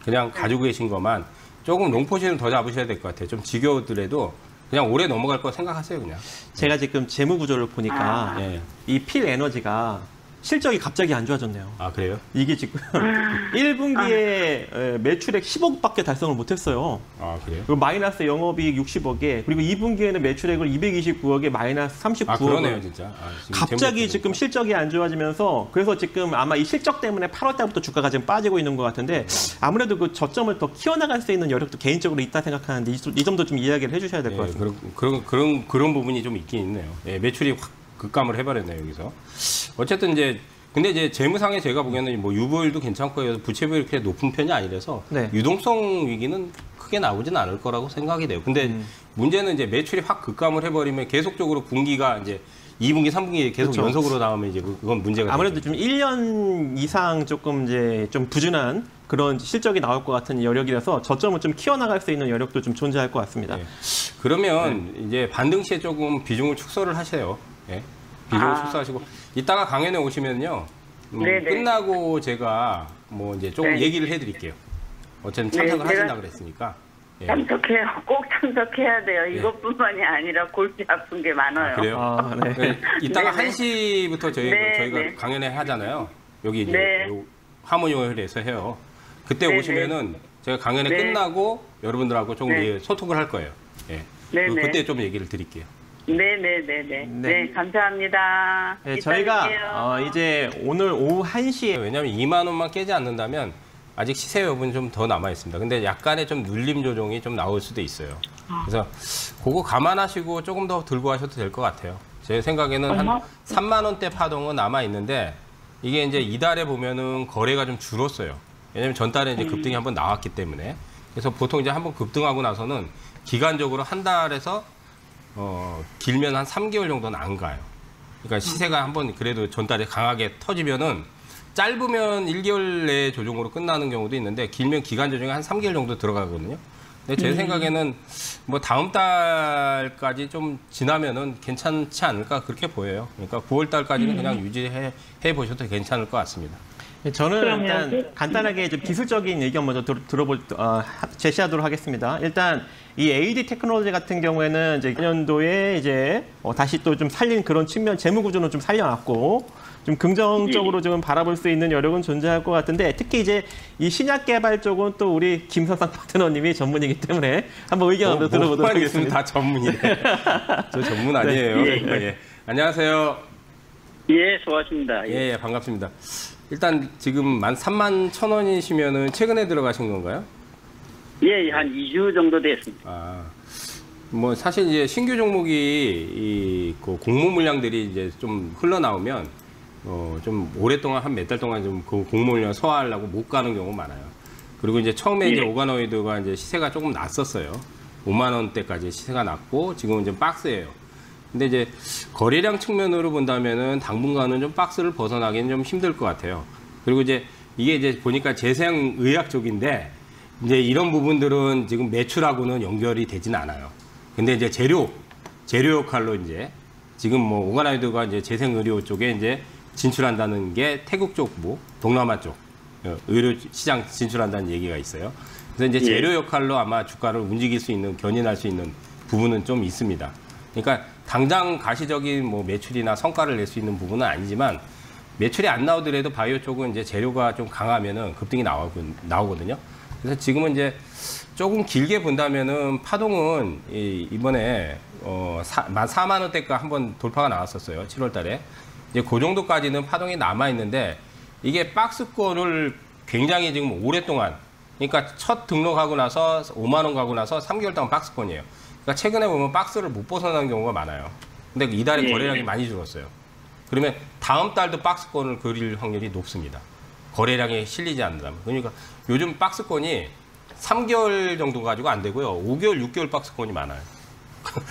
그냥 가지고 계신 것만 조금 롱포지는 더 잡으셔야 될 것 같아요. 좀 지겨우더라도 그냥 오래 넘어갈 거 생각하세요, 그냥. 제가 지금 재무 구조를 보니까 네. 이 필 에너지가 실적이 갑자기 안 좋아졌네요. 아, 그래요? 이게 지금 1분기에 매출액 10억밖에 달성을 못했어요. 아, 그래요? 그리고 마이너스 영업이익 60억에, 그리고 2분기에는 매출액을 229억에 마이너스 39억. 아, 그러네요, 진짜. 갑자기 지금 실적이 안 좋아지면서, 그래서 지금 아마 이 실적 때문에 8월 달부터 주가가 지금 빠지고 있는 것 같은데, 아무래도 그 저점을 더 키워나갈 수 있는 여력도 개인적으로 있다 생각하는데, 이 점도 좀 이야기를 해주셔야 될 것 같습니다. 그런 부분이 좀 있긴 있네요. 예, 매출이 확 급감을 해버렸네요, 여기서. 어쨌든 이제 근데 이제 재무상에 제가 보기에는 뭐 유보율도 괜찮고 부채비율이 그렇게 높은 편이 아니라서 네. 유동성 위기는 크게 나오진 않을 거라고 생각이 돼요. 근데 문제는 이제 매출이 확 급감을 해버리면 계속적으로 분기가 이제 2분기, 3분기 계속 그렇죠. 연속으로 나오면 이제 그건 문제가 아무래도 되죠. 좀 1년 이상 조금 이제 좀 부진한 그런 실적이 나올 것 같은 여력이라서 저점을 좀 키워나갈 수 있는 여력도 좀 존재할 것 같습니다. 네. 그러면 이제 반등시에 조금 비중을 축소를 하세요. 예. 비중을 축소하시고 이따가 강연에 오시면요. 끝나고 제가 뭐 이제 조금 얘기를 해드릴게요. 어쨌든 참석을 하신다 그랬으니까. 예. 참석해요. 꼭 참석해야 돼요. 이것뿐만이 아니라 골치 아픈 게 많아요. 아, 그래요? 아, 네. 네, 이따가 네네. 1시부터 저희가 네. 강연회 하잖아요. 여기 이제 네. 하모니홀에서 해요. 그때 네네. 오시면은 제가 강연회 네. 끝나고 여러분들하고 좀 네. 이제 소통을 할 거예요. 예. 네네. 그때 좀 얘기를 드릴게요. 네네네네. 네. 네, 감사합니다. 네, 이따 저희가 뵐게요. 이제 오늘 오후 1시에 왜냐하면 2만 원만 깨지 않는다면 아직 시세 여부는 좀 더 남아 있습니다. 근데 약간의 좀 눌림 조정이 좀 나올 수도 있어요. 그래서 그거 감안하시고 조금 더 들고 하셔도 될 것 같아요. 제 생각에는 한 3만 원대 파동은 남아 있는데 이게 이제 이달에 보면은 거래가 좀 줄었어요. 왜냐면 전달에 이제 급등이 한번 나왔기 때문에. 그래서 보통 이제 한번 급등하고 나서는 기간적으로 한 달에서 길면 한 3개월 정도는 안 가요. 그러니까 시세가 한번 그래도 전달에 강하게 터지면은 짧으면 1개월 내 조정으로 끝나는 경우도 있는데 길면 기간 조정이 한 3개월 정도 들어가거든요. 근데 제 생각에는 뭐 다음 달까지 좀 지나면은 괜찮지 않을까 그렇게 보여요. 그러니까 9월 달까지는 그냥 유지해 보셔도 괜찮을 것 같습니다. 저는 그러면 일단 간단하게 좀 기술적인 의견 먼저 제시하도록 하겠습니다. 일단 이 AD 테크놀로지 같은 경우에는 이제 내년도에 이제 다시 또 좀 살린 그런 측면, 재무 구조는 좀 살려놨고 좀 긍정적으로 좀 바라볼 수 있는 여력은 존재할 것 같은데, 특히 이제 이 신약 개발 쪽은 또 우리 김선상 파트너님이 전문이기 때문에 한번 의견 한번 들어보도록 하겠습니다. 다 전문이네. 저 전문 아니에요. 예. 안녕하세요. 예, 수고하십니다. 예, 반갑습니다. 일단 지금 13,100원이시면은 최근에 들어가신 건가요? 예, 한 2주 정도 됐습니다. 아, 뭐 사실 이제 신규 종목이 그 공모 물량들이 이제 좀 흘러나오면 좀 오랫동안 한 몇 달 동안 좀 그 공모 물량 소화하려고 못 가는 경우가 많아요. 그리고 이제 처음에 이제 오가노이드가 이제 시세가 조금 났었어요. 5만 원대까지 시세가 났고 지금은 좀 박스예요. 근데 이제 거래량 측면으로 본다면은 당분간은 좀 박스를 벗어나기는 좀 힘들 것 같아요. 그리고 이제 이게 이제 보니까 재생의학 쪽인데 이제 이런 부분들은 지금 매출하고는 연결이 되진 않아요. 근데 이제 재료 역할로 이제 지금 뭐 오가나이드가 이제 재생의료 쪽에 이제 진출한다는 게 태국 쪽, 뭐 동남아 쪽 의료 시장 진출한다는 얘기가 있어요. 그래서 이제 재료 역할로 아마 주가를 움직일 수 있는, 견인할 수 있는 부분은 좀 있습니다. 그러니까 당장 가시적인 뭐 매출이나 성과를 낼 수 있는 부분은 아니지만 매출이 안 나오더라도 바이오 쪽은 이제 재료가 좀 강하면은 급등이 나오거든요. 그래서 지금은 이제 조금 길게 본다면은 파동은 이번에 4만 원대가 한번 돌파가 나왔었어요. 7월 달에. 이제 그 정도까지는 파동이 남아 있는데 이게 박스권을 굉장히 지금 오랫동안 그러니까 첫 등록하고 나서 5만 원 가고 나서 3개월 동안 박스권이에요. 그러니까 최근에 보면 박스를 못 벗어나는 경우가 많아요. 근데 이달에 거래량이 많이 줄었어요. 그러면 다음 달도 박스권을 그릴 확률이 높습니다. 거래량이 실리지 않는다면. 그러니까 요즘 박스권이 3개월 정도 가지고 안 되고요. 5개월, 6개월 박스권이 많아요.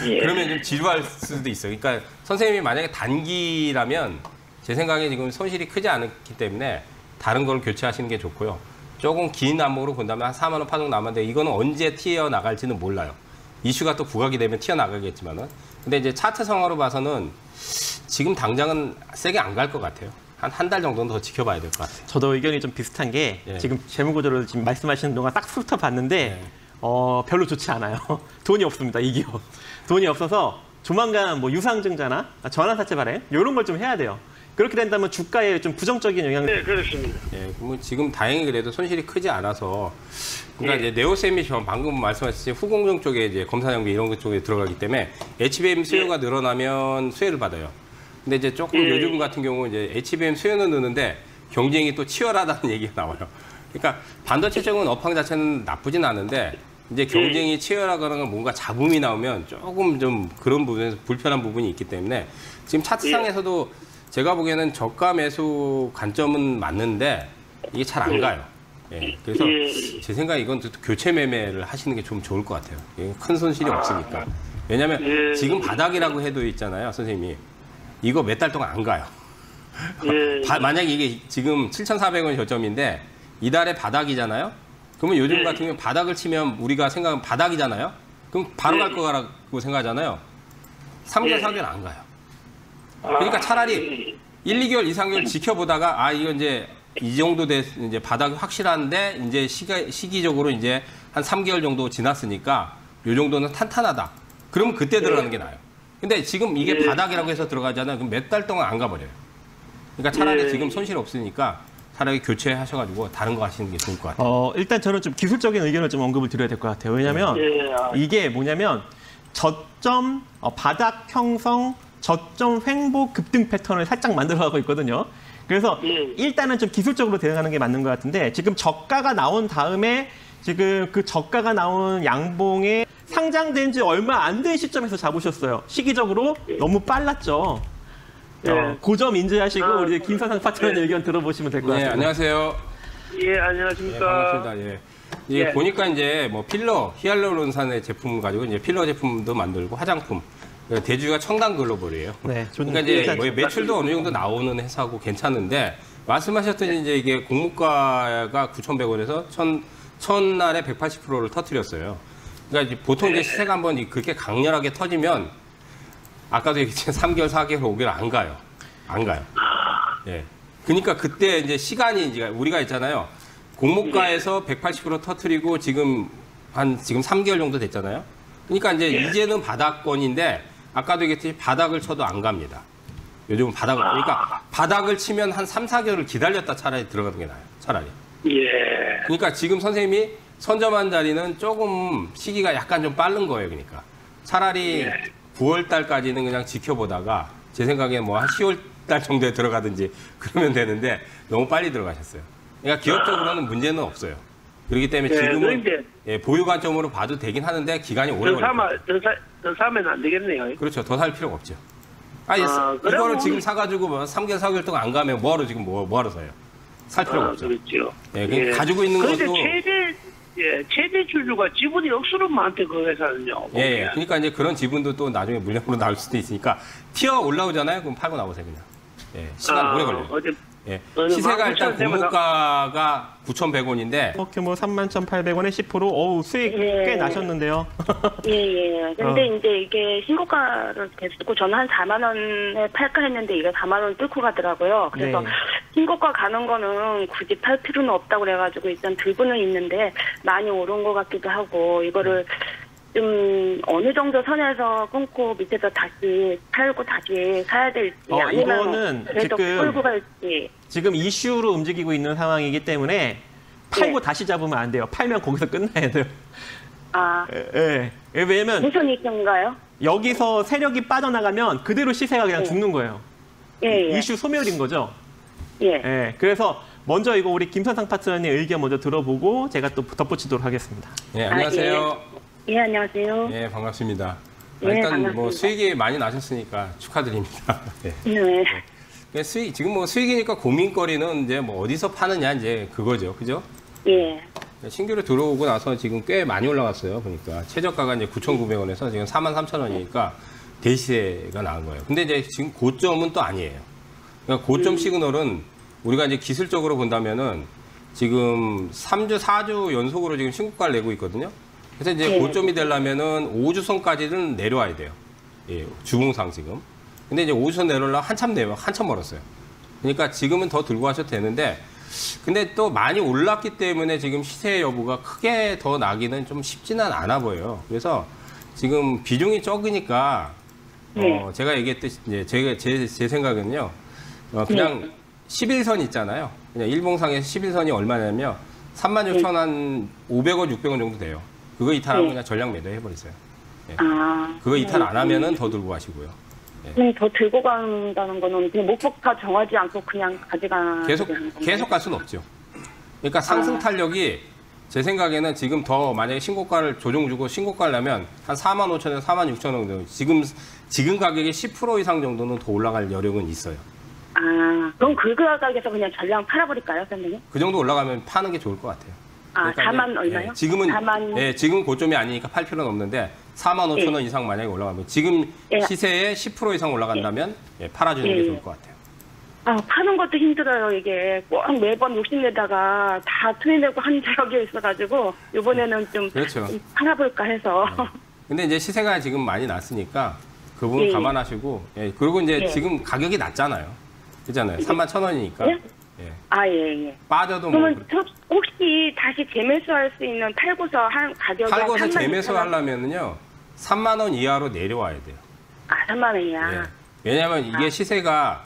그러면 좀 지루할 수도 있어요. 그러니까 선생님이 만약에 단기라면 제 생각에 지금 손실이 크지 않기 때문에 다른 걸 교체하시는 게 좋고요. 조금 긴 안목으로 본다면 한 4만 원 파동 남았는데 이거는 언제 튀어나갈지는 몰라요. 이슈가 또 부각이 되면 튀어나가겠지만은. 근데 이제 차트상으로 봐서는 지금 당장은 세게 안 갈 것 같아요. 한 달 정도는 더 지켜봐야 될 것 같아요. 저도 의견이 좀 비슷한 게 지금 재무구조를 지금 말씀하시는 동안 딱 훑어봤는데 별로 좋지 않아요. 돈이 없습니다, 이 기업. 돈이 없어서 조만간 뭐 유상증자나 전환사채 발행 이런 걸 좀 해야 돼요. 그렇게 된다면 주가에 좀 부정적인 영향을. 네, 그렇습니다. 예, 뭐 지금 다행히 그래도 손실이 크지 않아서 그러니까 이제 네오셈이 방금 말씀하신 후공정 쪽에 이제 검사 장비 이런 것 쪽에 들어가기 때문에 HBM 수요가 늘어나면 수혜를 받아요. 근데 이제 조금 요즘 같은 경우 이제 HBM 수요는 느는데 경쟁이 또 치열하다는 얘기가 나와요. 그러니까 반도체 쪽은 업황 자체는 나쁘진 않은데 이제 경쟁이 치열하거나 뭔가 잡음이 나오면 조금 좀 그런 부분에서 불편한 부분이 있기 때문에 지금 차트상에서도 제가 보기에는 저가 매수 관점은 맞는데 이게 잘 안 가요. 예, 그래서 제 생각에 이건 교체 매매를 하시는 게 좀 좋을 것 같아요. 큰 손실이 없으니까. 왜냐하면 지금 바닥이라고 해도 있잖아요, 선생님이. 이거 몇 달 동안 안 가요. 만약에 이게 지금 7,400원이 저점인데 이달에 바닥이잖아요. 그러면 요즘 같은 경우는 바닥을 치면 우리가 생각하면 바닥이잖아요. 그럼 바로 갈 거라고 생각하잖아요. 3개월, 4개월 안 가요. 그러니까 차라리 1, 2개월, 2, 3개월 지켜보다가 이거 이제 이 정도 이제 바닥이 확실한데 이제 시기적으로 이제 한 3개월 정도 지났으니까 요 정도는 탄탄하다. 그러면 그때 들어가는 게 나아요. 근데 지금 이게 바닥이라고 해서 들어가잖아요. 그럼 몇 달 동안 안 가버려요. 그러니까 차라리 지금 손실 없으니까 차라리 교체하셔가지고 다른 거 하시는 게 좋을 것 같아요. 일단 저는 좀 기술적인 의견을 좀 언급을 드려야 될 것 같아요. 왜냐하면 이게 뭐냐면 저점 바닥 형성, 저점 횡보 급등 패턴을 살짝 만들어가고 있거든요. 그래서 일단은 좀 기술적으로 대응하는 게 맞는 것 같은데 지금 저가가 나온 다음에 지금 그 저가가 나온 양봉에 상장된 지 얼마 안 된 시점에서 잡으셨어요. 시기적으로 너무 빨랐죠. 고점 인지하시고 우리 김사상 파트너의 의견 들어보시면 될 것 같아요. 네, 안녕하세요. 예, 안녕하십니까. 반갑습니다. 예. 보니까 이제 뭐 필러, 히알루론산의 제품 가지고 이제 필러 제품도 만들고 화장품. 대주가 청담 글로벌이에요. 네, 그러니까 이제 뭐 매출도 어느 정도 나오는 회사고 괜찮은데 말씀하셨더니 이제 이게 공모가가 9,100원에서 첫날에 180%를 터뜨렸어요. 그러니까 이제 보통 이제 시세가 한번 그렇게 강렬하게 터지면 아까도 얘기했지만 3개월, 4개월, 5개월 안 가요. 안 가요. 예. 그러니까 그때 이제 시간이 이제 우리가 있잖아요. 공모가에서 180% 터뜨리고 지금 3개월 정도 됐잖아요. 그러니까 이제는 바닥권인데 아까도 얘기했듯이 바닥을 쳐도 안 갑니다. 요즘은 그러니까 바닥을 치면 한 3, 4개월을 기다렸다 차라리 들어가는 게 나아요. 차라리. 그러니까 지금 선생님이 선점한 자리는 조금 시기가 약간 좀 빠른 거예요. 그러니까 차라리 9월 달까지는 그냥 지켜보다가 제 생각에 뭐 한 10월 달 정도에 들어가든지 그러면 되는데 너무 빨리 들어가셨어요. 그러니까 기업적으로는 문제는 없어요. 그렇기 때문에 지금은 보유 관점으로 봐도 되긴 하는데 기간이 오래 걸려요. 더 사면 안 되겠네요. 그렇죠. 더 살 필요가 없죠. 이거를 지금 사가지고 뭐 3개월, 4개월 동안 안 가면 뭐하러 지금 뭐하러 사요? 살 필요가 없죠. 그렇죠. 예, 가지고 있는 것도. 최대 주주가 지분이 억수로 많대, 그 회사는요. 예, 그러니까 이제 그런 지분도 또 나중에 물량으로 나올 수도 있으니까 튀어 올라오잖아요. 그럼 팔고 나오세요, 그냥. 예, 시간 오래 걸려요. 예. 시세가 일단 공모가가 9,100원인데 규모 31,800원에 10%. 어우, 수익 꽤 나셨는데요. 근데 이제 이게 신고가를 계속 듣고 저는 한 4만 원에 팔까 했는데 이게 4만 원 뚫고 가더라고요. 그래서 신고가 가는 거는 굳이 팔 필요는 없다고 그래가지고 일단 들고는 있는데 많이 오른 것 같기도 하고 이거를 좀 어느 정도 선에서 끊고 밑에서 다시 팔고 다시 사야 될지 아니면 이거는 계속 끌고 갈지 지금 이슈로 움직이고 있는 상황이기 때문에 팔고 다시 잡으면 안 돼요. 팔면 거기서 끝나야 돼요. 아, 예. 왜냐면 무슨 이슈인가요? 여기서 세력이 빠져나가면 그대로 시세가 그냥 죽는 거예요. 예, 예. 이슈 소멸인 거죠. 예. 예. 그래서 먼저 이거 우리 김선상 파트너님 의견 먼저 들어보고 제가 또 덧붙이도록 하겠습니다. 네, 안녕하세요. 예, 안녕하세요. 네, 반갑습니다. 예, 일단 뭐 반갑습니다. 수익이 많이 나셨으니까 축하드립니다. 네. 네. 지금 뭐 수익이니까 고민거리는 이제 뭐 어디서 파느냐 이제 그거죠, 그죠? 예. 신규로 들어오고 나서 지금 꽤 많이 올라갔어요. 보니까 최저가가 이제 9,900원에서 지금 43,000원이니까 대시세가 나온 거예요. 근데 이제 지금 고점은 또 아니에요. 그러니까 고점 시그널은 우리가 이제 기술적으로 본다면은 지금 3주, 4주 연속으로 지금 신고가를 내고 있거든요. 그래서 이제 네. 고점이 되려면은 5주선까지는 내려와야 돼요. 예, 주봉상 지금. 근데 이제 5주선 내려오려면 한참 멀었어요. 그러니까 지금은 더 들고 가셔도 되는데, 근데 또 많이 올랐기 때문에 지금 시세 여부가 크게 더 나기는 좀 쉽지는 않아 보여요. 그래서 지금 비중이 적으니까, 네. 제가 얘기했듯이, 이제 제 생각은요, 그냥 11선 있잖아요. 그냥 일봉상에서 11선이 얼마냐면 36,000 한 500원, 600원 정도 돼요. 그거 이탈하면 그냥 전량 매도 해버리세요. 아. 그거 이탈 안 하면은 더 들고 가시고요. 더 들고 간다는 거는 그냥 목표가 정하지 않고 그냥 가져가는 계속 갈 수는 없죠. 그러니까 상승 탄력이 제 생각에는 지금 더 만약에 신고가를 조정 주고 신고가를 내면 한 45,000에서 46,000원 정도 지금 가격의 10% 이상 정도는 더 올라갈 여력은 있어요. 아, 그럼 그 가격에서 그냥 전량 팔아버릴까요, 선생님? 그 정도 올라가면 파는 게 좋을 것 같아요. 아, 그러니까 다만 이제, 얼마요? 지금은 다만 지금 고점이 아니니까 팔 필요는 없는데 45,000원 이상 만약에 올라가면 지금 예. 시세의 10% 이상 올라간다면 팔아주는 게 좋을 것 같아요. 아, 파는 것도 힘들어요, 이게. 꼭 매번 욕심내다가 다 투입내고 한 적이 있어가지고, 이번에는 좀, 그렇죠. 좀 팔아볼까 해서. 근데 이제 시세가 지금 많이 났으니까 그 부분 예. 감안하시고, 그리고 이제 예. 지금 가격이 낮잖아요. 그렇잖아요. 31,000원이니까. 예? 아, 예, 예. 빠져도 뭐 그러면 혹시 다시 재매수할 수 있는 팔고서 한 가격이 팔고서 한 32,000원? 재매수 하려면은요, 3만 원 이하로 내려와야 돼요. 아, 3만 원이야. 예. 왜냐하면 이게 시세가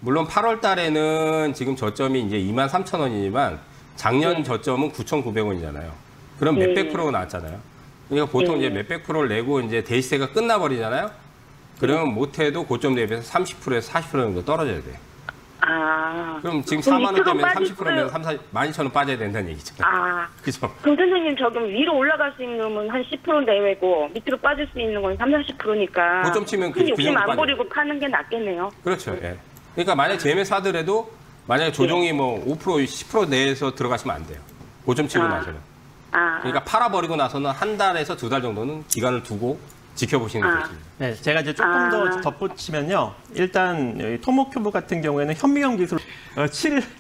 물론 8월 달에는 지금 저점이 이제 23,000원이지만 작년 저점은 9,900원이잖아요. 그럼 네. 몇백 프로가 나왔잖아요. 그러니까 보통 이제 몇백 프로를 내고 이제 대시세가 끝나버리잖아요. 그러면 못해도 고점 대비해서 30%에서 40% 정도 떨어져야 돼요. 아. 그럼 지금 그럼 4만 원 밑으로 때문에 빠질 30%면 12,000원 빠져야 된다는 얘기죠. 아. 그죠? 그럼 선생님, 저기 위로 올라갈 수 있는 건 한 10% 내외고, 밑으로 빠질 수 있는 건 30, 40%니까. 고점 치면 그 욕심 정도 안 빠져. 부리고 파는 게 낫겠네요. 그렇죠. 예. 그러니까 만약 재매수 하더라도 만약에 조정이 뭐 5%, 10% 내에서 들어가시면 안 돼요. 고점 치고 나서는. 아. 그러니까 팔아버리고 나서는 한 달에서 두 달 정도는 기간을 두고 지켜보시는 게 좋습니다. 네, 제가 이제 조금 더 덧붙이면요. 일단 여기 토모큐브 같은 경우에는 현미경 기술,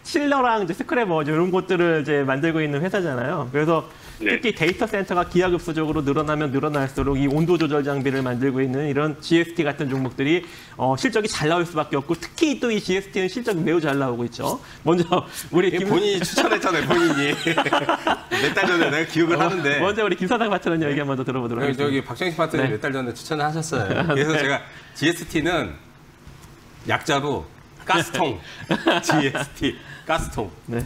칠러랑 이제 스크래버 이런 것들을 이제 만들고 있는 회사잖아요. 그래서 특히 데이터 센터가 기하급수적으로 늘어나면 늘어날수록 이 온도 조절 장비를 만들고 있는 이런 GST 같은 종목들이 실적이 잘 나올 수밖에 없고 특히 또 이 GST는 실적이 매우 잘 나오고 있죠. 먼저 우리 본인이 추천했잖아요, 본인이. 몇 달 전에 내가 기억을 하는데. 먼저 우리 김사장 파트너님 얘기 한번 더 들어보도록 하겠습니다. 저기 박정희 파트너님 네. 몇 달 전에 추천을 하셨어요. 그래서 제가 GST는 약자로 가스통, GST, 가스통. 네.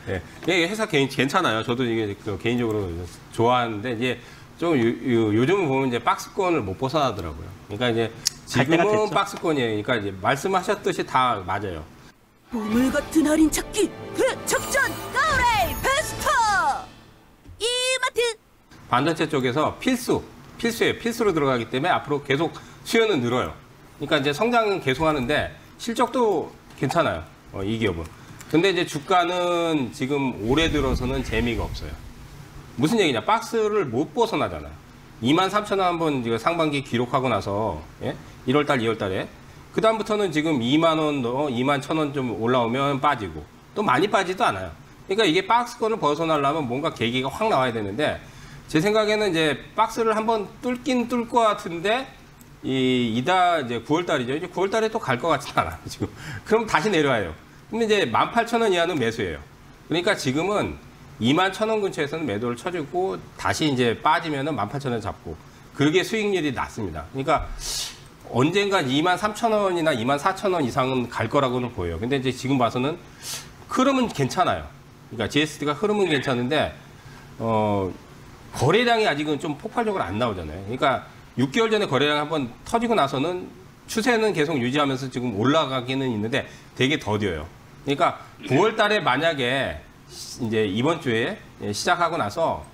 네. 이게 회사 괜찮아요. 저도 이게 개인적으로 좋아하는데 이제 좀 요즘은 보면 이제 박스권을 못 벗어나더라고요. 그러니까 이제 갈 때가 지금은 됐죠. 박스권이에요. 그러니까 이제 말씀하셨듯이 다 맞아요. 보물 같은 할인 찾기 적전 가오레이 베스트 이마트. 반도체 쪽에서 필수예요. 필수로 들어가기 때문에 앞으로 계속 수요는 늘어요. 그러니까 이제 성장은 계속 하는데 실적도 괜찮아요. 이 기업은. 근데 이제 주가는 지금 올해 들어서는 재미가 없어요. 무슨 얘기냐? 박스를 못 벗어나잖아요. 23,000원 한번 상반기 기록하고 나서 1월달, 2월달에 그 다음부터는 지금 2만 원, 21,000원 좀 올라오면 빠지고 또 많이 빠지도 않아요. 그러니까 이게 박스권을 벗어나려면 뭔가 계기가 확 나와야 되는데 제 생각에는 이제 박스를 한번 뚫긴 뚫을 것 같은데 이제 9월달이죠. 이제 9월달에 또 갈 것 같지는 않아요. 지금. 그럼 다시 내려와요. 근데 이제 18,000원 이하는 매수예요. 그러니까 지금은 21,000원 근처에서는 매도를 쳐주고 다시 이제 빠지면은 18,000원 잡고 그게 수익률이 낮습니다. 그러니까 언젠가 23,000원이나 24,000원 이상은 갈 거라고는 보여요. 근데 이제 지금 봐서는 흐름은 괜찮아요. 그러니까 GSD가 흐름은 괜찮은데 거래량이 아직은 좀 폭발적으로 안 나오잖아요. 그러니까 6개월 전에 거래량 한번 터지고 나서는 추세는 계속 유지하면서 지금 올라가기는 있는데 되게 더뎌요. 그러니까 9월 달에 만약에 이제 이번 주에 시작하고 나서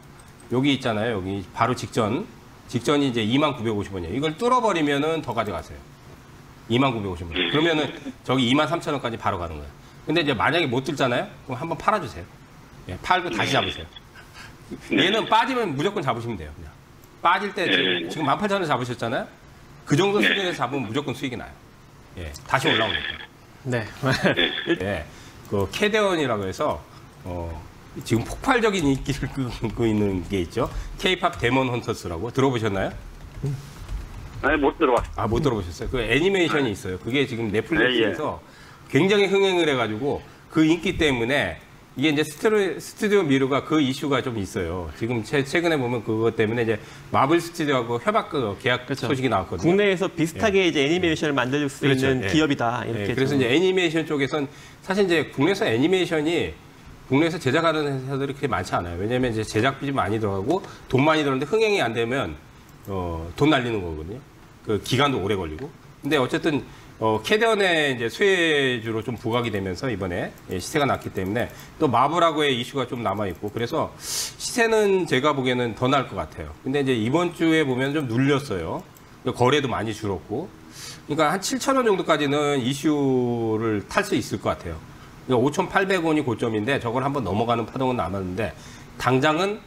여기 있잖아요. 여기 바로 직전이 이제 2950원이에요. 이걸 뚫어버리면은 더 가져가세요. 2950원. 그러면은 저기 23,000원까지 바로 가는 거예요. 근데 이제 만약에 못 뚫잖아요? 그럼 한번 팔아주세요. 예, 팔고 다시 잡으세요. 얘는 빠지면 무조건 잡으시면 돼요. 그냥. 빠질 때 지금 18,000원 잡으셨잖아요? 그 정도 수준에서 잡으면 무조건 수익이 나요. 예, 다시 올라오니까. 네. 예, 그 캐데온이라고 해서 지금 폭발적인 인기를 끌고 있는 게 있죠. K-팝 데몬 헌터스라고 들어보셨나요? 아니, 못 들어봤어요. 못 들어보셨어요? 그 애니메이션이 있어요. 그게 지금 넷플릭스에서 굉장히 흥행을 해가지고 그 인기 때문에 이게 이제 스튜디오 미루가 그 이슈가 좀 있어요. 지금 최근에 보면 그것 때문에 이제 마블 스튜디오하고 협약 계약 그렇죠. 소식이 나왔거든요. 국내에서 비슷하게 이제 애니메이션을 만들 수 그렇죠. 있는 기업이다. 이렇게. 그래서 이제 애니메이션 쪽에선 사실 이제 국내에서 국내에서 제작하는 회사들이 그렇게 많지 않아요. 왜냐하면 이제 제작비 많이 들어가고 돈 많이 들었는데 흥행이 안 되면 돈 날리는 거거든요. 그 기간도 오래 걸리고. 근데 어쨌든 캐데온의 이제 수혜주로 좀 부각이 되면서 이번에 시세가 났기 때문에 또 마블하고의 이슈가 좀 남아 있고 그래서 시세는 제가 보기에는 더 날 것 같아요. 근데 이제 이번 주에 보면 좀 눌렸어요. 거래도 많이 줄었고. 그러니까 한 7,000원 정도까지는 이슈를 탈 수 있을 것 같아요. 그러니까 5,800원이 고점인데 저걸 한번 넘어가는 파동은 남았는데 당장은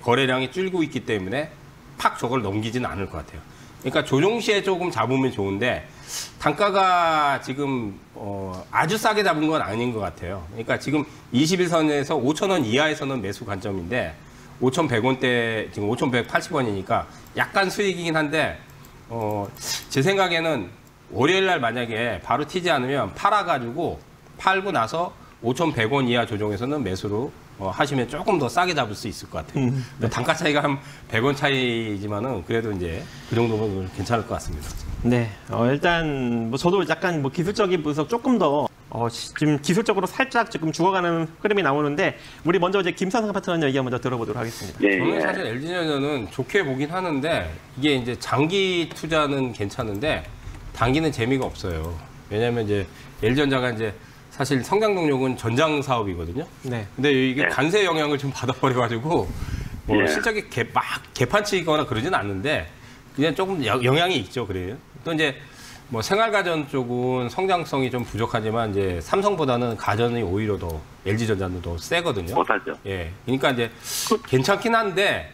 거래량이 줄고 있기 때문에 팍 저걸 넘기지는 않을 것 같아요. 그러니까 조정 시에 조금 잡으면 좋은데 단가가 지금 아주 싸게 잡은 건 아닌 것 같아요. 그러니까 지금 21선에서 5,000원 이하에서는 매수 관점인데 5,100원대 지금 5,180원이니까 약간 수익이긴 한데 제 생각에는 월요일 날 만약에 바로 튀지 않으면 팔아가지고 팔고 나서 5,100원 이하 조정에서는 매수로 하시면 조금 더 싸게 잡을 수 있을 것 같아요. 네. 단가 차이가 한 100원 차이지만은 그래도 이제 그 정도면 괜찮을 것 같습니다. 네. 일단 뭐 저도 약간 뭐 기술적인 분석 조금 더 지금 기술적으로 살짝 지금 죽어가는 흐름이 나오는데 우리 먼저 이제 김상상 파트너님 얘기 먼저 들어보도록 하겠습니다. 저는 사실 LG전자는 좋게 보긴 하는데 이게 이제 장기 투자는 괜찮은데 단기는 재미가 없어요. 왜냐하면 이제 LG전자가 이제 사실 성장 동력은 전장 사업이거든요. 네. 근데 이게 관세 영향을 좀 받아버려가지고 뭐 실적이 막 개판치거나 그러진 않는데 그냥 조금 영향이 있죠. 그래요. 또 이제 뭐 생활가전 쪽은 성장성이 좀 부족하지만 이제 삼성보다는 가전이 오히려 더 LG전자는 더 세거든요. 못하죠. 예. 그러니까 이제 괜찮긴 한데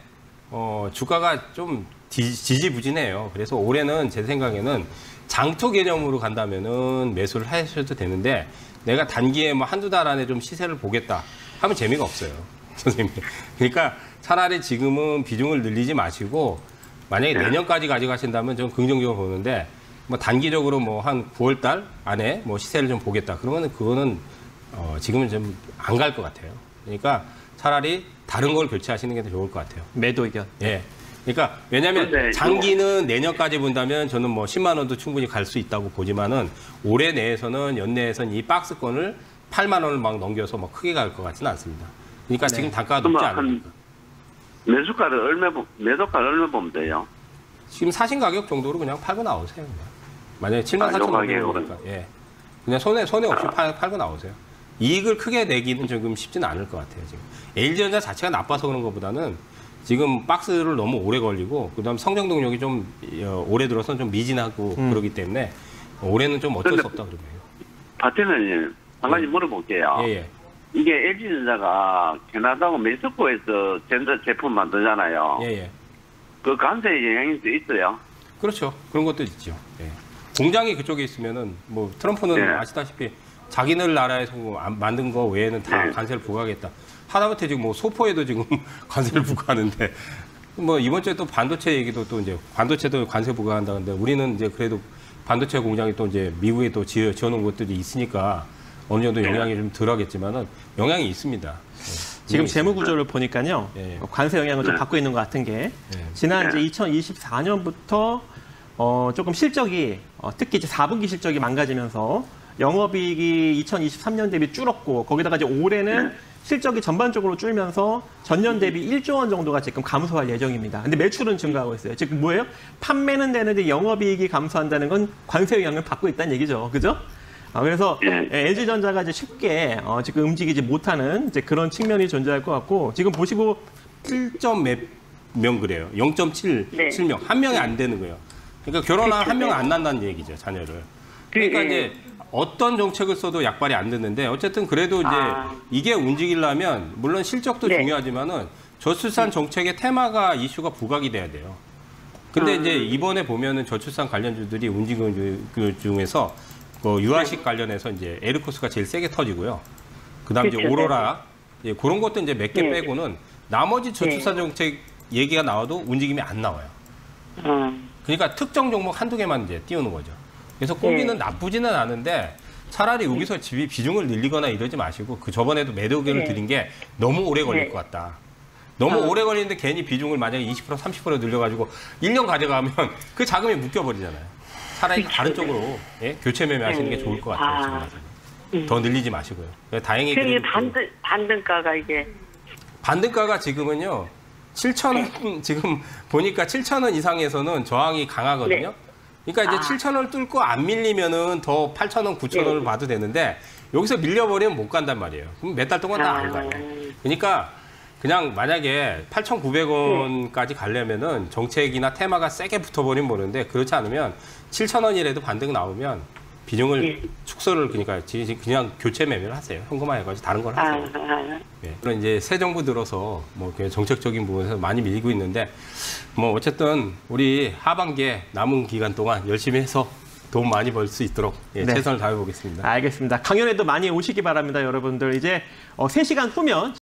주가가 좀 지지부진해요. 그래서 올해는 제 생각에는 장투 개념으로 간다면은 매수를 하셔도 되는데 내가 단기에 뭐 한두 달 안에 좀 시세를 보겠다 하면 재미가 없어요. 선생님. 그러니까 차라리 지금은 비중을 늘리지 마시고 만약에 내년까지 가져가신다면 좀 긍정적으로 보는데 뭐 단기적으로 뭐 한 9월 달 안에 뭐 시세를 좀 보겠다. 그러면 그거는 지금은 좀 안 갈 것 같아요. 그러니까 차라리 다른 걸 교체하시는 게 더 좋을 것 같아요. 매도 의견. 예. 그러니까 왜냐하면 장기는 내년까지 본다면 저는 뭐 10만 원도 충분히 갈 수 있다고 보지만은 올해 내에서는 연내에서는 이 박스권을 8만 원을 막 넘겨서 뭐 크게 갈 것 같지는 않습니다. 그러니까 지금 단가가 높지 않으니까. 매수가를 얼마 보면 돼요? 지금 사신 가격 정도로 그냥 팔고 나오세요. 그냥. 만약에 74,500원이니까. 예. 그냥 손해 없이 팔고 나오세요. 이익을 크게 내기는 조금 쉽지는 않을 것 같아요. 지금 LG전자 자체가 나빠서 그런 것보다는 지금 박스를 너무 오래 걸리고 그다음 성장 동력이 좀 올해 들어서는 좀 미진하고 그러기 때문에 올해는 좀 어쩔 수 없다 그러면. 파트너님 한 가지 물어볼게요. 예. 이게 LG전자가 캐나다하고 멕시코에서 전자 제품 만들잖아요. 예. 그 관세 영향이 있어요? 그렇죠. 그런 것도 있죠. 예. 공장이 그쪽에 있으면은 뭐 트럼프는 아시다시피 자기네 나라에서 만든 거 외에는 다 관세를 부과하겠다. 하다못해 지금 뭐 소포에도 지금 관세를 부과하는데 뭐 이번 주에 또 반도체 얘기도 또 이제 반도체도 관세 부과한다는데 우리는 이제 그래도 반도체 공장이 또 이제 미국에 또 지어놓은 것들이 있으니까 어느 정도 영향이 좀 덜하겠지만은 영향이 있습니다. 지금 재무 구조를 보니까요. 관세 영향을 좀 받고 있는 것 같은 게 지난 이제 2024년부터 조금 실적이 특히 이제 4분기 실적이 망가지면서 영업이익이 2023년 대비 줄었고 거기다가 이제 올해는 실적이 전반적으로 줄면서 전년 대비 1조 원 정도가 지금 감소할 예정입니다. 근데 매출은 증가하고 있어요. 지금 뭐예요? 판매는 되는데 영업이익이 감소한다는 건 관세 영향을 받고 있다는 얘기죠. 그죠? 그래서 LG전자가 이제 쉽게 지금 움직이지 못하는 이제 그런 측면이 존재할 것 같고, 지금 보시고 1점 몇 명 그래요. 0.7명. 한 명이 안 되는 거예요. 그러니까 결혼한 한 명은 안 난다는 얘기죠, 자녀를. 그러니까 이제 어떤 정책을 써도 약발이 안 됐는데, 어쨌든 그래도 이제 이게 움직이려면 물론 실적도 중요하지만은 저출산 정책의 테마가 이슈가 부각이 돼야 돼요. 근데 이제 이번에 보면은 저출산 관련주들이 움직이는 그 중에서 유아식 관련해서 이제 에르코스가 제일 세게 터지고요. 그다음 이제 오로라, 그런 것도 이제 몇 개 빼고는 나머지 저출산 정책 얘기가 나와도 움직임이 안 나와요. 그러니까 특정 종목 한두 개만 이제 띄우는 거죠. 그래서 꼽기는 나쁘지는 않은데 차라리 여기서 비중을 늘리거나 이러지 마시고, 그 저번에도 매도 의견을 드린 게 너무 오래 걸릴 것 같다. 너무 오래 걸리는데 괜히 비중을 만약에 20% 30% 늘려가지고 1년 가져가면 그 자금이 묶여버리잖아요. 차라리 다른 쪽으로 교체 매매하시는 게 좋을 것 같아요. 지금 더 늘리지 마시고요. 다행히 그게 반등가가 이게 반등가가 지금은요 7,000원, 지금 보니까 7,000원 이상에서는 저항이 강하거든요. 그러니까 이제 7,000원을 뚫고 안 밀리면은 더 8,000원, 9,000원을 봐도 되는데, 여기서 밀려버리면 못 간단 말이에요. 그럼 몇 달 동안 다 안 가요. 그러니까 그냥 만약에 8,900원까지 가려면은 정책이나 테마가 세게 붙어버리면 모르는데, 그렇지 않으면 7,000원이라도 반등 나오면 비중을 축소를, 그러니까 그냥 교체 매매를 하세요. 현금화 해가지고 다른 걸 하세요. 그런 이제 새 정부 들어서 뭐 정책적인 부분에서 많이 밀리고 있는데, 뭐 어쨌든 우리 하반기에 남은 기간 동안 열심히 해서 돈 많이 벌 수 있도록 최선을 다해 보겠습니다. 알겠습니다. 강연에도 많이 오시기 바랍니다, 여러분들. 이제 3시간 후면